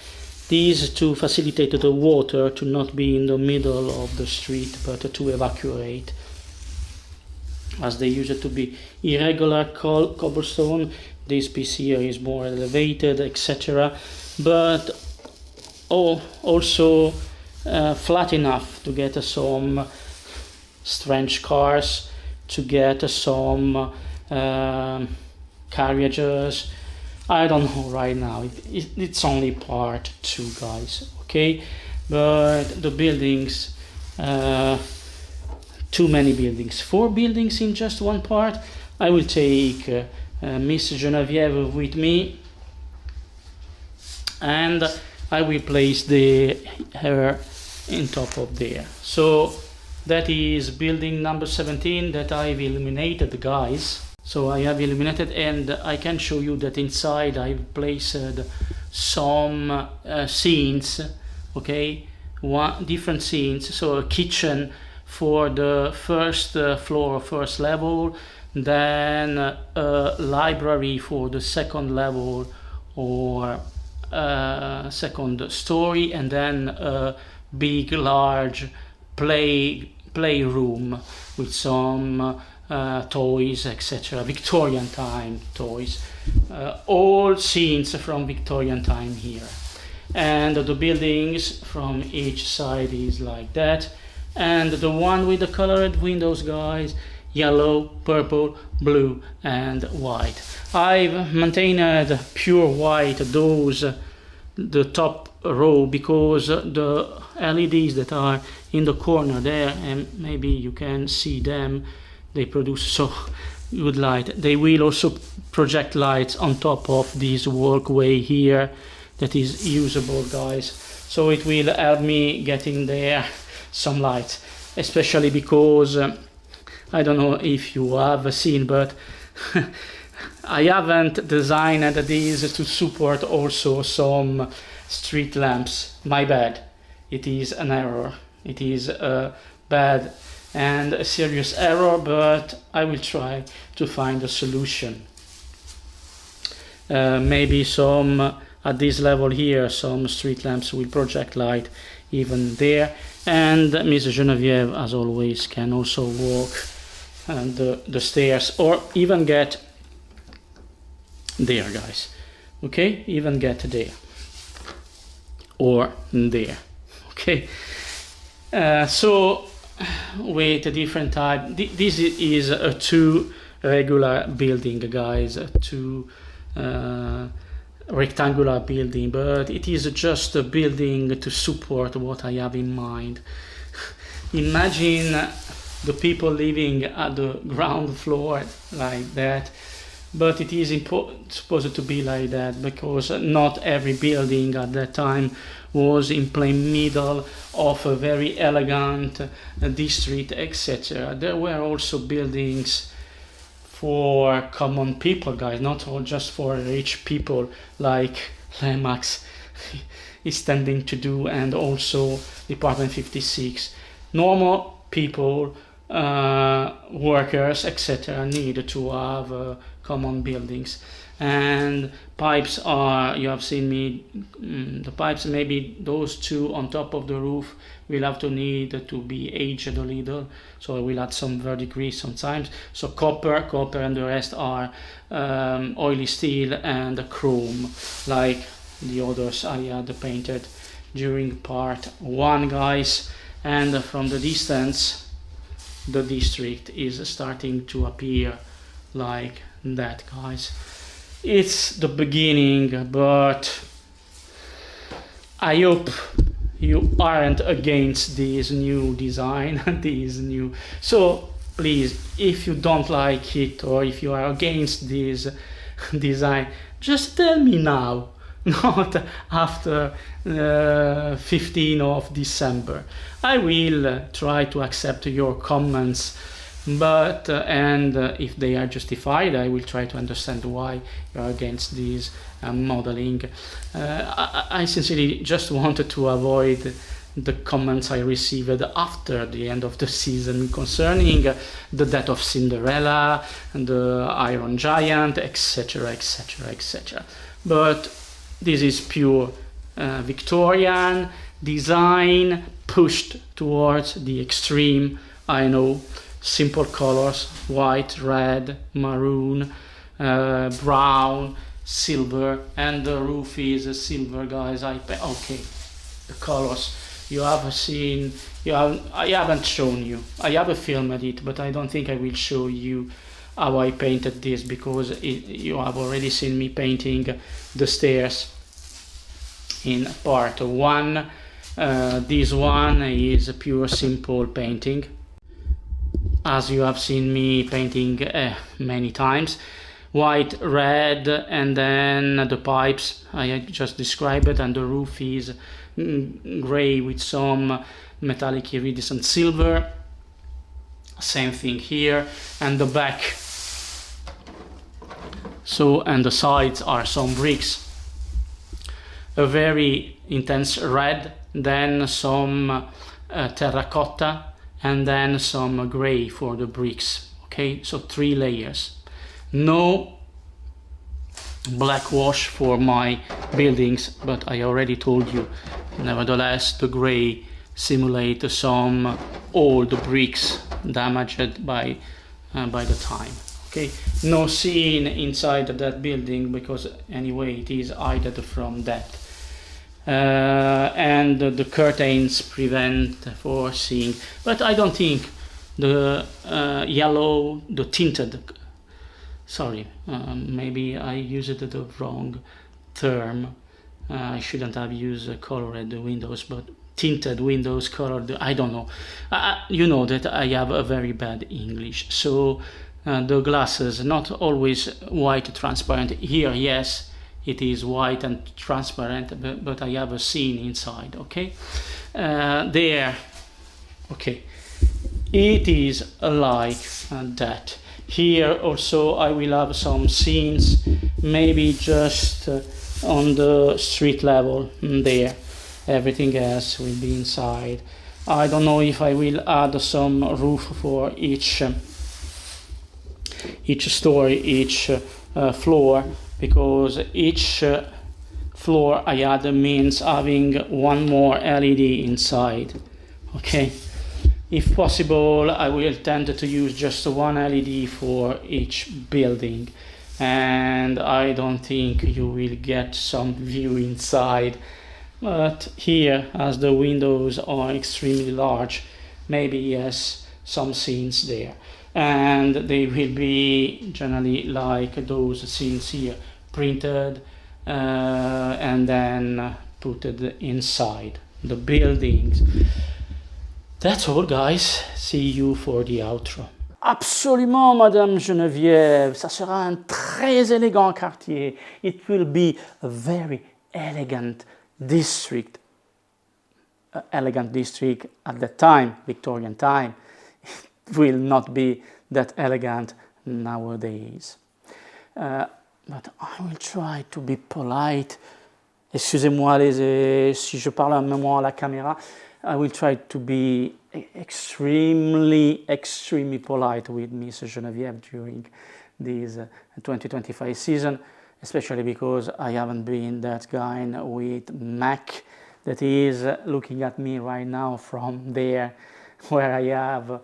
These to facilitate the water to not be in the middle of the street, but to evacuate, as they used to be. Irregular cobblestone. This piece here is more elevated, etc. But also flat enough to get some strange cars, to get some carriages. I don't know right now. It's only part 2, guys. Okay, but the buildings, too many buildings. 4 buildings in just one part. I will take Miss Genevieve with me, and I will place her in top of there. So that is building number 17 that I've illuminated, guys. So I have illuminated, and I can show you that inside I've placed some scenes, okay, different scenes. So a kitchen for the first floor, first level, then a library for the second level or second story, and then a big large playroom with some toys, etc. Victorian time toys. All scenes from Victorian time here. And the buildings from each side is like that. And the one with the colored windows, guys, yellow, purple, blue and white. I've maintained pure white, the top row, because the LEDs that are in the corner there, and maybe you can see them, they produce so good light. They will also project lights on top of this walkway here that is usable, guys. So it will help me getting there some light, especially because I don't know if you have seen, but I haven't designed these to support also some street lamps. My bad. It is an error. It is a bad and a serious error, but I will try to find a solution. Maybe some at this level here, some street lamps will project light even there. And Miss Genevieve, as always, can also walk the stairs, or even get there, guys. Okay, even get there or there. Okay, so with a different type, this is a two regular building, guys, a two rectangular building, but it is just a building to support what I have in mind. Imagine the people living at the ground floor like that, but it is supposed to be like that because not every building at that time was in plain middle of a very elegant district, etc. There were also buildings for common people, guys, not all just for rich people like Lemax is tending to do, and also Department 56. Normal people, workers, etc. need to have common buildings. And pipes are, you have seen me, the pipes, maybe those two on top of the roof will have to need to be aged a little, so I will add some verdigris sometimes. So copper and the rest are oily steel and chrome, like the others I had painted during part 1, guys. And from the distance the district is starting to appear like that, guys. It's the beginning, but I hope you aren't against this new design, this new. So please, if you don't like it or if you are against this design, just tell me now, not after 15th of December. I will try to accept your comments, but and if they are justified, I will try to understand why you are against this modeling. I sincerely just wanted to avoid the comments I received after the end of the season concerning the death of Cinderella and the Iron Giant, etc, etc, etc. But this is pure Victorian design pushed towards the extreme. I know, simple colors, white, red, maroon, brown, silver, and the roof is silver, guys. Okay, the colors you have seen, I haven't shown you. I have filmed it, but I don't think I will show you how I painted this, because you have already seen me painting the stairs in part 1. This one is a pure simple painting, as you have seen me painting many times. White, red, and then the pipes I just described it, and the roof is gray with some metallic iridescent silver. Same thing here, and the back. So, and the sides are some bricks, a very intense red, then some terracotta, and then some gray for the bricks. Okay, so 3 layers. No black wash for my buildings, but I already told you, nevertheless, the gray simulate some old bricks damaged by the time. Okay, no scene inside that building because anyway it is hidden from that. And the curtains prevent for seeing, but I don't think the yellow, the tinted, sorry, maybe I used the wrong term. I shouldn't have used colored windows, but tinted windows, colored, I don't know. You know that I have a very bad English, so the glasses not always white transparent. Here, yes, it is white and transparent, but I have a scene inside, okay? There, okay, it is like that. Here also I will have some scenes, maybe just on the street level there. Everything else will be inside. I don't know if I will add some roof for each story, each floor, because each floor I add means having one more LED inside. Okay, if possible I will tend to use just one LED for each building, and I don't think you will get some view inside, but here, as the windows are extremely large, maybe yes, some scenes there, and they will be generally like those scenes here, printed and then put inside the buildings. That's all, guys. See you for the outro. Absolument, Madame Geneviève. Ça sera un très élégant quartier. It will be a very elegant district. Elegant district at the time, Victorian time. It will not be that elegant nowadays. But I will try to be polite. Excusez-moi si je parle en même temps à la caméra. I will try to be extremely polite with Miss Geneviève during this 2025 season, especially because I haven't been that guy with Mac that is looking at me right now from there, where I have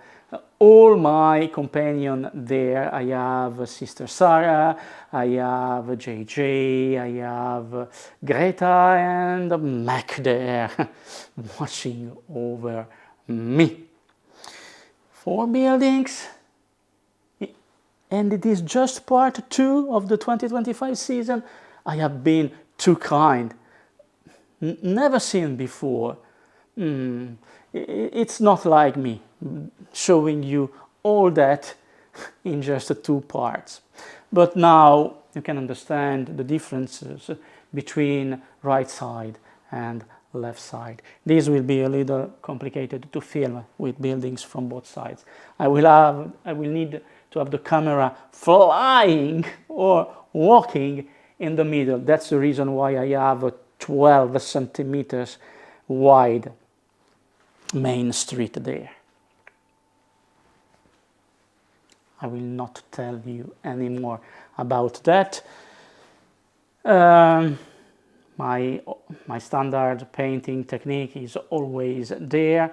all my companions there. I have Sister Sarah, I have JJ, I have Greta, and Mac there watching over me. 4 buildings, and it is just part 2 of the 2025 season. I have been too kind. Never seen before. It's not like me showing you all that in just 2 parts. But now you can understand the differences between right side and left side. This will be a little complicated to film with buildings from both sides. I will need to have the camera flying or walking in the middle. That's the reason why I have a 12 centimeters wide main street there. I will not tell you any more about that. My standard painting technique is always there.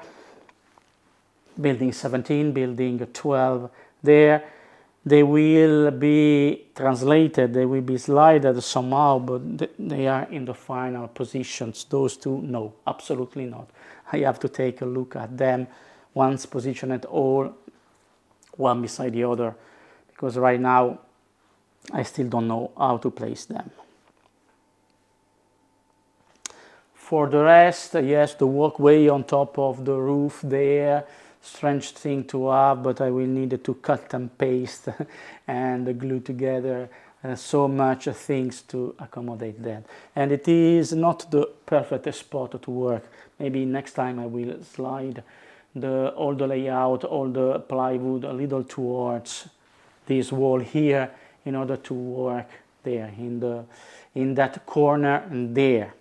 Building 17, building 12 there. They will be translated, they will be slided somehow, but they are in the final positions. Those 2, no, absolutely not. I have to take a look at them once positioned all one beside the other, because right now I still don't know how to place them. For the rest, yes, the walkway on top of the roof there, strange thing to have, but I will need to cut and paste and glue together so much things to accommodate that. And it is not the perfect spot to work. Maybe next time I will slide all the layout, all the plywood a little towards this wall here in order to work there in that corner and there.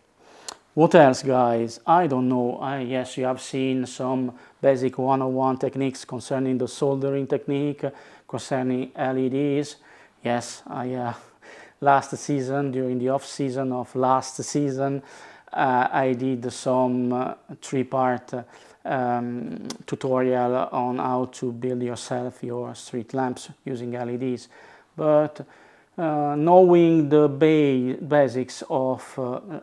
What else, guys? I don't know. Yes, you have seen some basic 101 techniques concerning the soldering technique, concerning LEDs. Yes, last season, during the off season of last season, I did some 3-part tutorial on how to build yourself your street lamps using LEDs, but knowing the basics of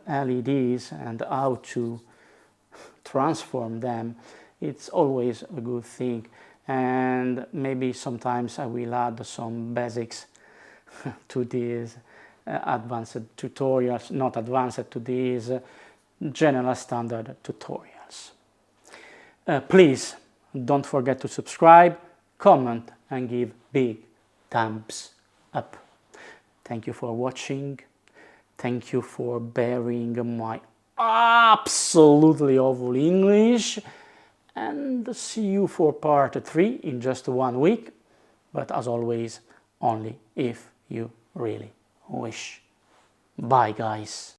LEDs and how to transform them, it's always a good thing. And maybe sometimes I will add some basics to these advanced tutorials, not advanced, to these general standard tutorials. Please don't forget to subscribe, comment and give big thumbs up. Thank you for watching. Thank you for bearing my absolutely awful English, and see you for part 3 in just 1 week, but as always, only if you really wish. Bye guys.